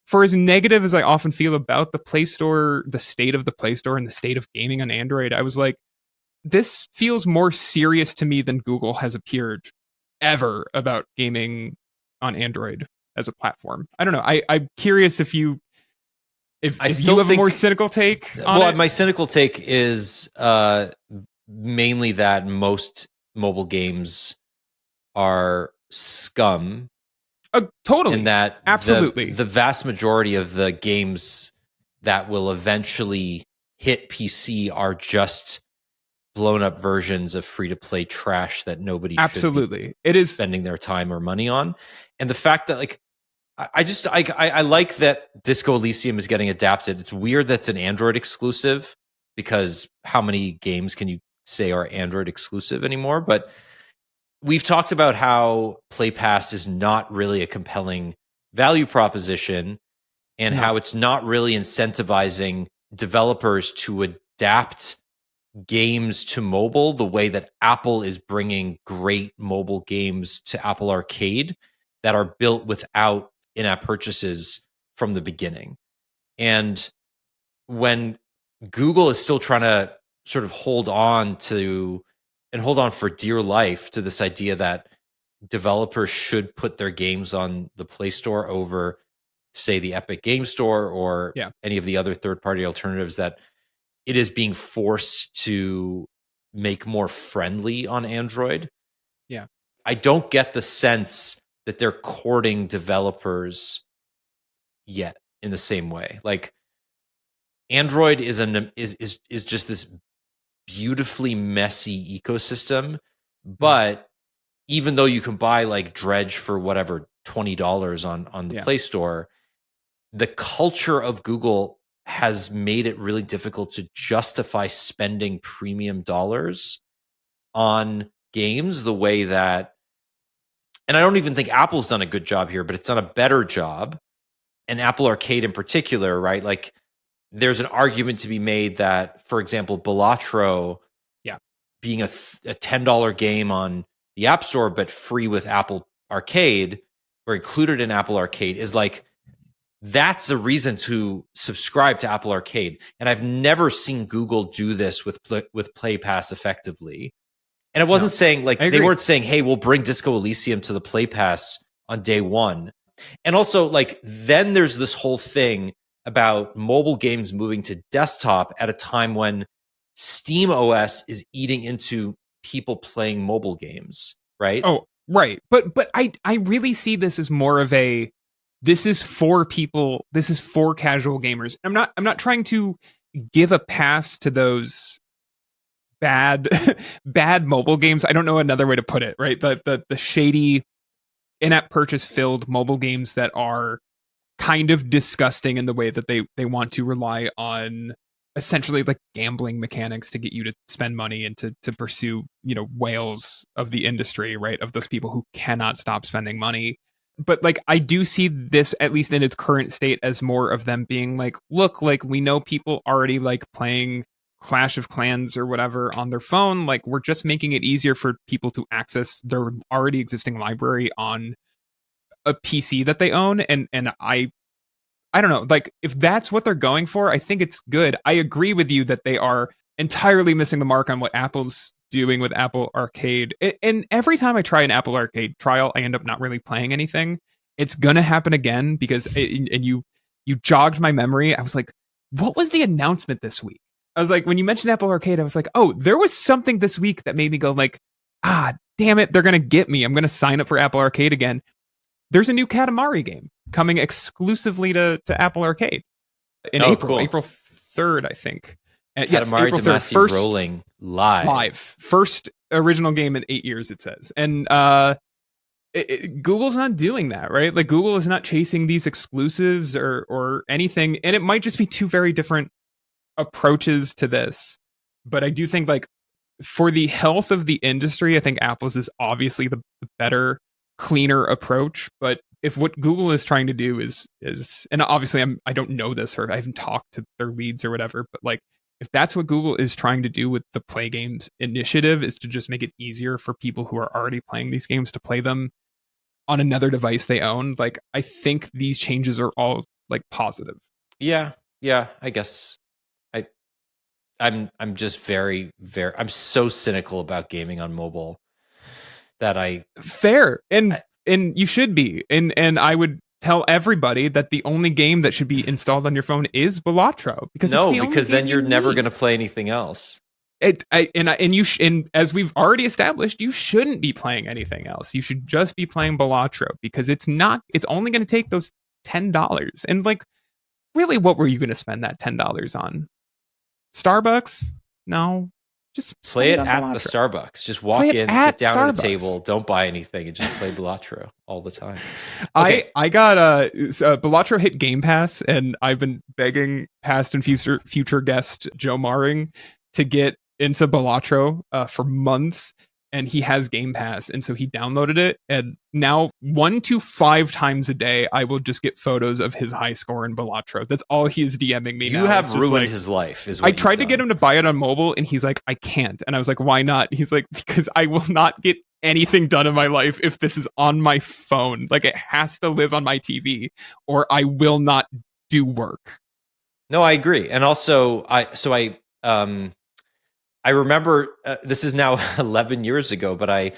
for as negative as I often feel about the Play Store, the state of the Play Store, and the state of gaming on Android, I was like, this feels more serious to me than Google has appeared ever about gaming on Android as a platform. I don't know. I'm curious if you have a more cynical take on it. My cynical take is mainly that most mobile games are scum. Totally. And that absolutely the vast majority of the games that will eventually hit PC are just blown up versions of free to play trash that nobody absolutely should it is spending their time or money on. And the fact that like I like that Disco Elysium is getting adapted. It's weird that's an Android exclusive, because how many games can you say are Android exclusive anymore? But we've talked about how Play Pass is not really a compelling value proposition, and how it's not really incentivizing developers to adapt games to mobile the way that Apple is bringing great mobile games to Apple Arcade that are built without in-app purchases from the beginning. And when Google is still trying to sort of hold on for dear life to this idea that developers should put their games on the Play Store over, say, the Epic Game Store or any of the other third-party alternatives that it is being forced to make more friendly on Android. Yeah. I don't get the sense that they're courting developers yet in the same way. Like, Android is just this beautifully messy ecosystem, but even though you can buy like Dredge for whatever $20 on the Play Store, the culture of Google has made it really difficult to justify spending premium dollars on games the way that, and I don't even think Apple's done a good job here, but it's done a better job, and Apple Arcade in particular, right? Like, there's an argument to be made that, for example, Balatro, being a $10 game on the App Store but free with Apple Arcade, or included in Apple Arcade, is like, that's a reason to subscribe to Apple Arcade. And I've never seen Google do this with Play Pass effectively. And it wasn't saying, like, they weren't saying, hey, we'll bring Disco Elysium to the Play Pass on day one. And also, like, then there's this whole thing about mobile games moving to desktop at a time when Steam OS is eating into people playing mobile games, right? Oh, right. But I really see this as more of a, this is for people, this is for casual gamers. I'm not trying to give a pass to those bad mobile games. I don't know another way to put it, right? The shady in-app purchase filled mobile games that are kind of disgusting in the way that they want to rely on essentially like gambling mechanics to get you to spend money and to pursue, whales of the industry, right? Of those people who cannot stop spending money. But like, I do see this, at least in its current state, as more of them being like, look, like, we know people already like playing Clash of Clans or whatever on their phone. Like, we're just making it easier for people to access their already existing library on a PC that they own. And I don't know, like, if that's what they're going for, I think it's good. I agree with you that they are entirely missing the mark on what Apple's doing with Apple Arcade. And every time I try an Apple Arcade trial, I end up not really playing anything. It's gonna happen again because you jogged my memory. I was like, what was the announcement this week? I was like, when you mentioned Apple Arcade, I was like, oh, there was something this week that made me go like, damn it, they're gonna get me. I'm gonna sign up for Apple Arcade again. There's a new Katamari game coming exclusively to Apple Arcade in April. Cool. April 3rd, I think. Katamari Damacy first rolling live. First original game in 8 years, it says. And Google's not doing that, right? Like, Google is not chasing these exclusives or anything. And it might just be two very different approaches to this. But I do think, like, for the health of the industry, I think Apple's is obviously the better, cleaner approach. But if what Google is trying to do is, and obviously I don't know this, or I haven't talked to their leads or whatever, but like, if that's what Google is trying to do with the Play Games initiative, is to just make it easier for people who are already playing these games to play them on another device they own, like I think these changes are all like positive. Yeah, I guess I'm just very I'm so cynical about gaming on mobile that fair and you should be, and I would tell everybody that the only game that should be installed on your phone is Balatro, because because then you're never going to play anything else. And as we've already established, you shouldn't be playing anything else. You should just be playing Balatro, because it's only going to take those $10. And like, really, what were you going to spend that $10 on? Starbucks? No. Just play it at the Starbucks. Just walk in, sit down at a table, don't buy anything, and just play Balatro all the time. Okay. I got Balatro hit Game Pass, and I've been begging past and future guest Joe Maring to get into Balatro for months, and he has Game Pass, and so he downloaded it, and now 1 to 5 times a day I will just get photos of his high score in Balatro. That's all he is DMing me. You have ruined his life. I tried to get him to buy it on mobile, and he's like, I can't. And I was like, why not? He's like, because I will not get anything done in my life if this is on my phone. Like, it has to live on my TV, or I will not do work. No, I agree. And also, I remember this is now 11 years ago, but I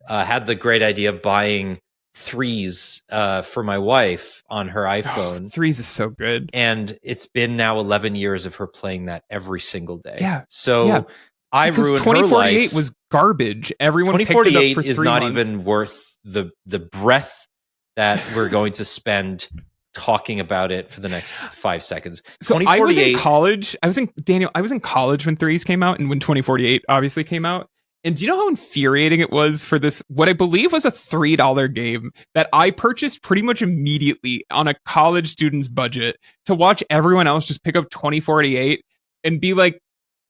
had the great idea of buying Threes for my wife on her iPhone. Threes is so good. And it's been now 11 years of her playing that every single day. Yeah. So yeah. I ruined her life. 2048 was garbage. Everyone picked it up for 3 is not months. Even worth the breath that we're going to spend talking about it for the next 5 seconds. So I was in college. I was in college when Threes came out, and when 2048 obviously came out. And do you know how infuriating it was for this, what I believe was a $3 game that I purchased pretty much immediately on a college student's budget, to watch everyone else just pick up 2048 and be like,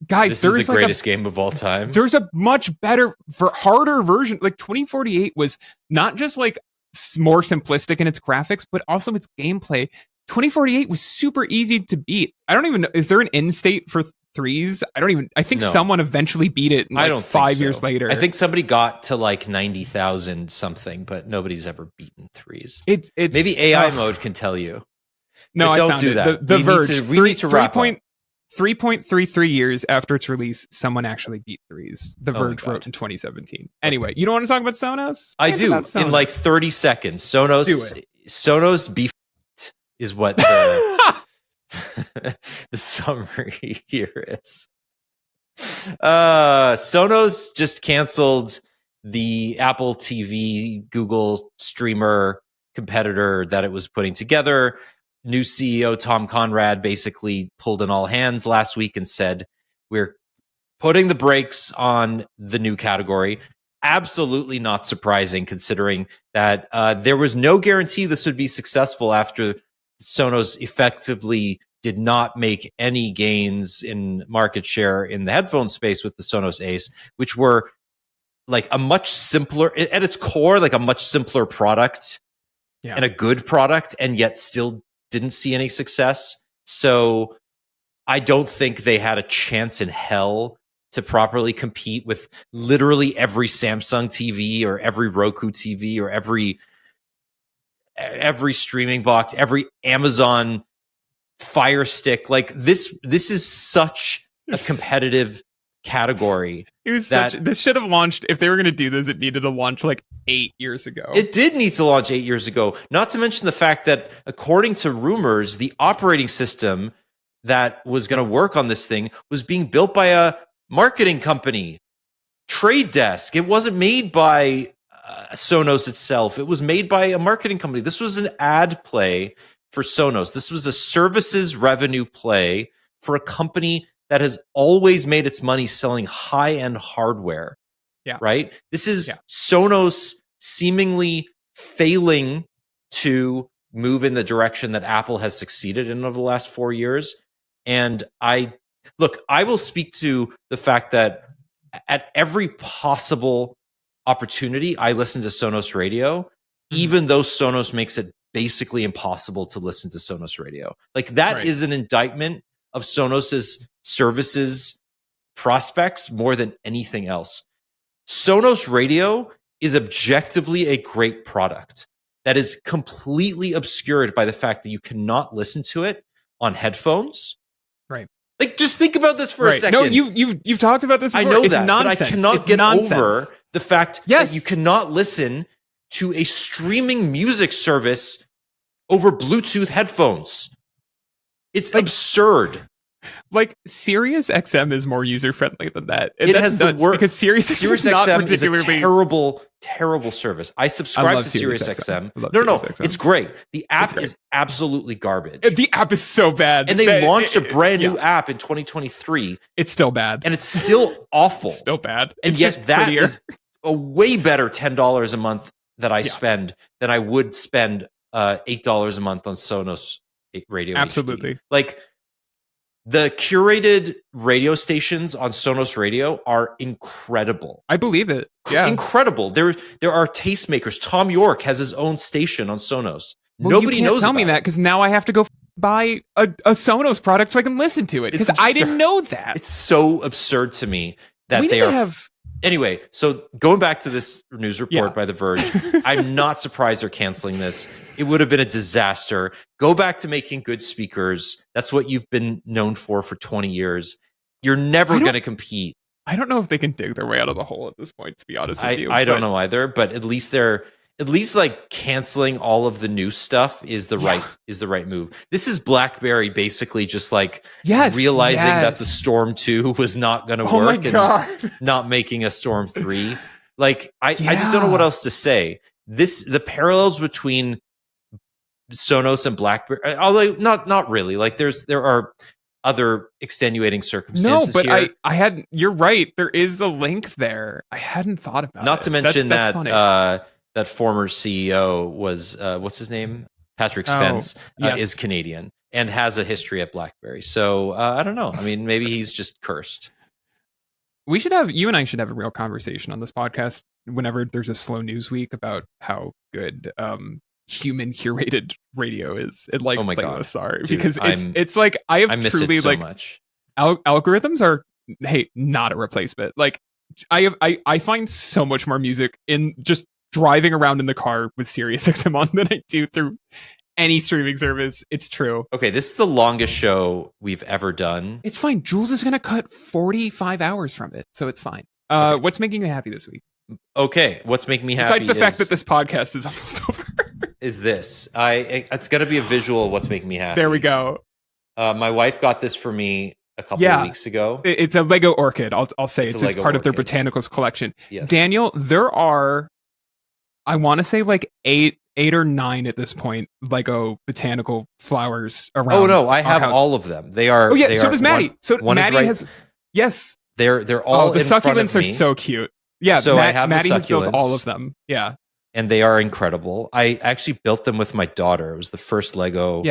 guys, this is the greatest game of all time. There's a much better, harder version. Like 2048 was not just like more simplistic in its graphics, but also its gameplay. 2048 was super easy to beat. I don't even know, is there an end state for Threes? I think someone eventually beat it like, I don't 5 years later. I think somebody got to like 90,000 something, but nobody's ever beaten Threes. It's maybe AI mode can tell you. No, but don't I found do it. that. The Verge. We need to wrap up. 3.33 years after its release, someone actually beat Threes. The Verge wrote in 2017. Anyway, you don't want to talk about Sonos? I do. In like 30 seconds. Sonos Be F'd is what the summary here is. Sonos just canceled the Apple TV Google streamer competitor that it was putting together. New CEO Tom Conrad basically pulled an all hands last week and said, we're putting the brakes on the new category. Absolutely not surprising, considering that there was no guarantee this would be successful after Sonos effectively did not make any gains in market share in the headphone space with the Sonos Ace, which were like a much simpler, at its core, like a much simpler product and a good product, and yet still didn't see any success. So I don't think they had a chance in hell to properly compete with literally every Samsung TV or every Roku TV or every streaming box, every Amazon Fire Stick. Like this is such a competitive category. This should have launched, if they were going to do this, it needed to launch like 8 years ago. It did need to launch 8 years ago. Not to mention the fact that, according to rumors, the operating system that was going to work on this thing was being built by a marketing company, Trade Desk. It wasn't made by Sonos itself. It was made by a marketing company. This was an ad play for Sonos. This was a services revenue play for a company that has always made its money selling high-end hardware. Yeah. Right? This is Sonos seemingly failing to move in the direction that Apple has succeeded in over the last 4 years. And I will speak to the fact that at every possible opportunity, I listen to Sonos Radio, even though Sonos makes it basically impossible to listen to Sonos Radio. Like that is an indictment of Sonos's services prospects more than anything else. Sonos Radio is objectively a great product that is completely obscured by the fact that you cannot listen to it on headphones. Right. Like, just think about this for a second. No, you've talked about this before. I know it's that, nonsense. but I cannot it's get nonsense. over the fact Yes. that you cannot listen to a streaming music service over Bluetooth headphones. It's absurd. Like, Sirius XM is more user friendly than that. And It that's has the nuts, worst. because Sirius XM is a terrible, terrible service. I subscribe to Sirius XM. No, it's great. The app is absolutely garbage. The app is so bad. And they launched a brand new app in 2023. It's still bad. And it's still awful. It's still bad. And it's yet that is a way better $10 a month that I spend than I would spend $8 a month on Sonos Radio. Absolutely. HD. Like, the curated radio stations on Sonos Radio are incredible. I believe it. Yeah. Incredible. There are tastemakers. Tom York has his own station on Sonos. Well, Nobody knows tell me that, because now I have to go buy a Sonos product so I can listen to it, because I didn't know that. It's so absurd to me that we they need to are... have... Anyway, so going back to this news report by The Verge, I'm not surprised they're canceling this. It would have been a disaster. Go back to making good speakers. That's what you've been known for 20 years. You're never going to compete. I don't know if they can dig their way out of the hole at this point, to be honest with you. I don't know either, but at least like canceling all of the new stuff is the right move. This is BlackBerry basically just like realizing that the Storm 2 was not going to work and not making a Storm 3. Like, I just don't know what else to say. The parallels between Sonos and BlackBerry, although not really. Like, there are other extenuating circumstances. No, but here. I hadn't. You're right. There is a link there. I hadn't thought about it. Not to mention that's funny. That former CEO was what's his name? Patrick Spence is Canadian and has a history at BlackBerry. So I don't know. I mean, maybe he's just cursed. You and I should have a real conversation on this podcast whenever there's a slow news week about how good human curated radio is. It like playlists are. Dude, because it's like I truly so like much. Algorithms are not a replacement. Like I find so much more music in just driving around in the car with Sirius XM on than I do through any streaming service. It's true. Okay, this is the longest show we've ever done. It's fine. Jules is going to cut 45 hours from it, so it's fine. Okay. What's making you happy this week? Okay, what's making me happy besides the fact that this podcast is almost over is this. It's got to be a visual. What's making me happy? There we go. My wife got this for me a couple of weeks ago. It's a Lego orchid. I'll say it's part of their botanicals collection. Yes. Daniel, there are, I want to say like eight or nine at this point, Lego botanical flowers around. Oh no, I have all of them. They are. Oh yeah, so are, does Maddie. Maddie has. Yes. They're all. The succulents are so cute. Yeah. So I have Maddie the has built succulents. all of them. Yeah. And they are incredible. I actually built them with my daughter. It was the first Lego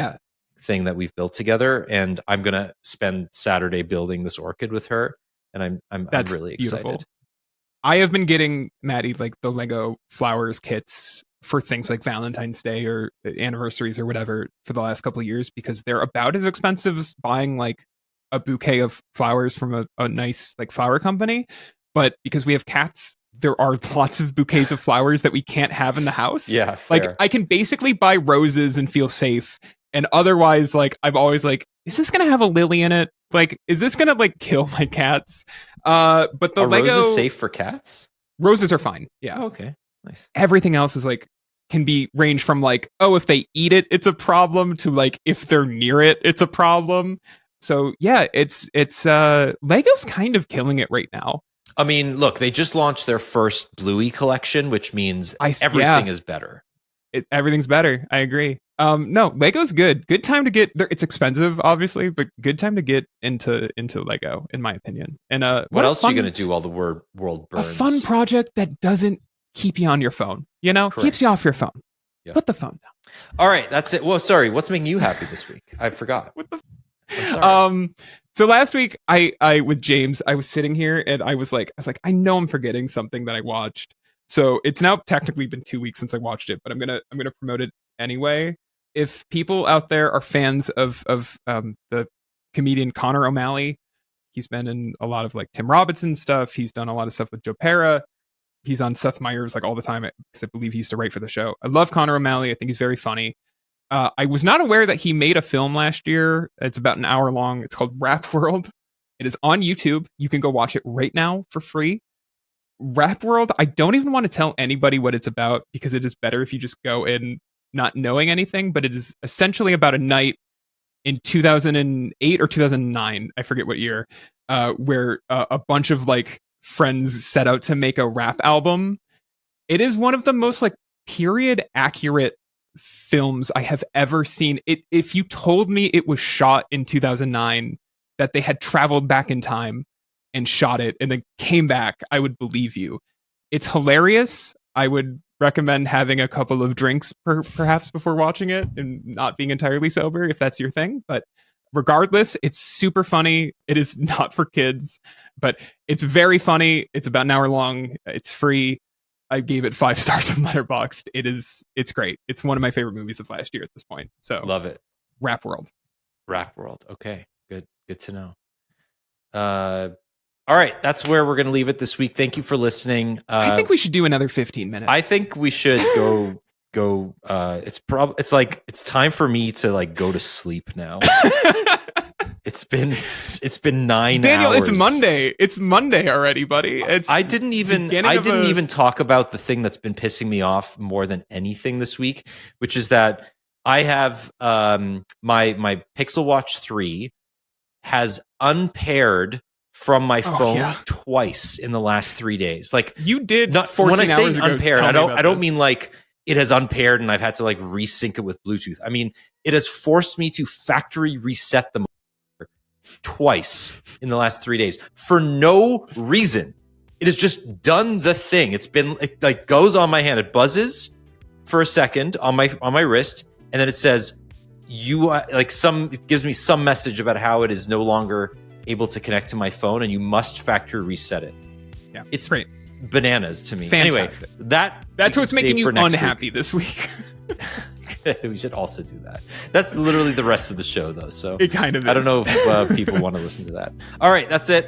thing that we've built together, and I'm gonna spend Saturday building this orchid with her, and I'm really excited. Beautiful. I have been getting Maddie like the Lego flowers kits for things like Valentine's Day or anniversaries or whatever for the last couple of years, because they're about as expensive as buying like a bouquet of flowers from a nice like flower company. But because we have cats, there are lots of bouquets of flowers that we can't have in the house. Yeah, fair. Like I can basically buy roses and feel safe. And otherwise, like I'm always like, is this gonna have a lily in it? Like, is this gonna like kill my cats? But the Lego rose is safe for cats. Roses are fine. Yeah. Oh, okay. Nice. Everything else is like can be range from like, oh, if they eat it, it's a problem, to like if they're near it, it's a problem. So yeah, it's Lego's kind of killing it right now. I mean, look, they just launched their first Bluey collection, which means everything is better. Everything's better. I agree. No, Lego's good. Good time to get there. It's expensive, obviously, but good time to get into Lego, in my opinion. And what else are you gonna do while the world burns? A fun project that doesn't keep you on your phone. You know, keeps you off your phone. Yep. Put the phone down. All right, that's it. Well, sorry. What's making you happy this week? I forgot. What the? So last week, I with James, I was sitting here and I was like, I know I'm forgetting something that I watched. So it's now technically been 2 weeks since I watched it, but I'm gonna promote it anyway. If people out there are fans of the comedian Connor O'Malley. He's been in a lot of like Tim Robinson stuff. He's done a lot of stuff with Joe Pera. He's on Seth Meyers like all the time because I believe he used to write for the show. I love Connor O'Malley. I think he's very funny. I was not aware that he made a film last year. It's about an hour long. It's called Rap World. It is on YouTube. You can go watch it right now for free. Rap World, I don't even want to tell anybody what it's about because it is better if you just go in not knowing anything, but it is essentially about a night in 2008 or 2009, I forget what year, where a bunch of like friends set out to make a rap album. It is one of the most like period accurate films I have ever seen. If you told me it was shot in 2009, that they had traveled back in time and shot it and then came back, I would believe you. It's hilarious. I would recommend having a couple of drinks perhaps before watching it and not being entirely sober if that's your thing. But regardless, it's super funny. It is not for kids, but it's very funny. It's about an hour long. It's free. I gave it 5 stars on Letterboxd. It's great. It's one of my favorite movies of last year at this point. So love it. Rap World. Okay, good to know. All right, that's where we're going to leave it this week. Thank you for listening. I think we should do another 15 minutes. I think we should go. It's like it's time for me to like go to sleep now. It's been 9 Daniel, hours. It's Monday already, buddy. I didn't even talk about the thing that's been pissing me off more than anything this week, which is that I have my Pixel Watch 3 has unpaired from my phone twice in the last 3 days. Like you did not 14 when I say hours ago, unpaired, I don't mean like it has unpaired and I've had to like resync it with Bluetooth. I mean, it has forced me to factory reset the twice in the last 3 days for no reason. It has just done the thing. It like goes on my hand. It buzzes for a second on my wrist, and then it says it gives me some message about how it is no longer able to connect to my phone and you must factory reset it. Yeah, it's great. Bananas to me. Fantastic. Anyway, that's what's making you unhappy this week. We should also do that. That's literally the rest of the show, though. So it kind of is. I don't know if people want to listen to that. All right, that's it.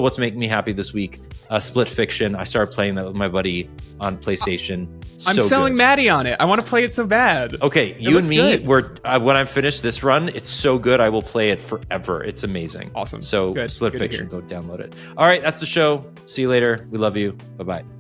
What's making me happy this week? Split Fiction. I started playing that with my buddy on PlayStation. I'm selling Maddie on it. I want to play it so bad. Okay, you and me, when I'm finished this run, it's so good. I will play it forever. It's amazing. Awesome. So Split Fiction, go download it. All right, that's the show. See you later. We love you. Bye-bye.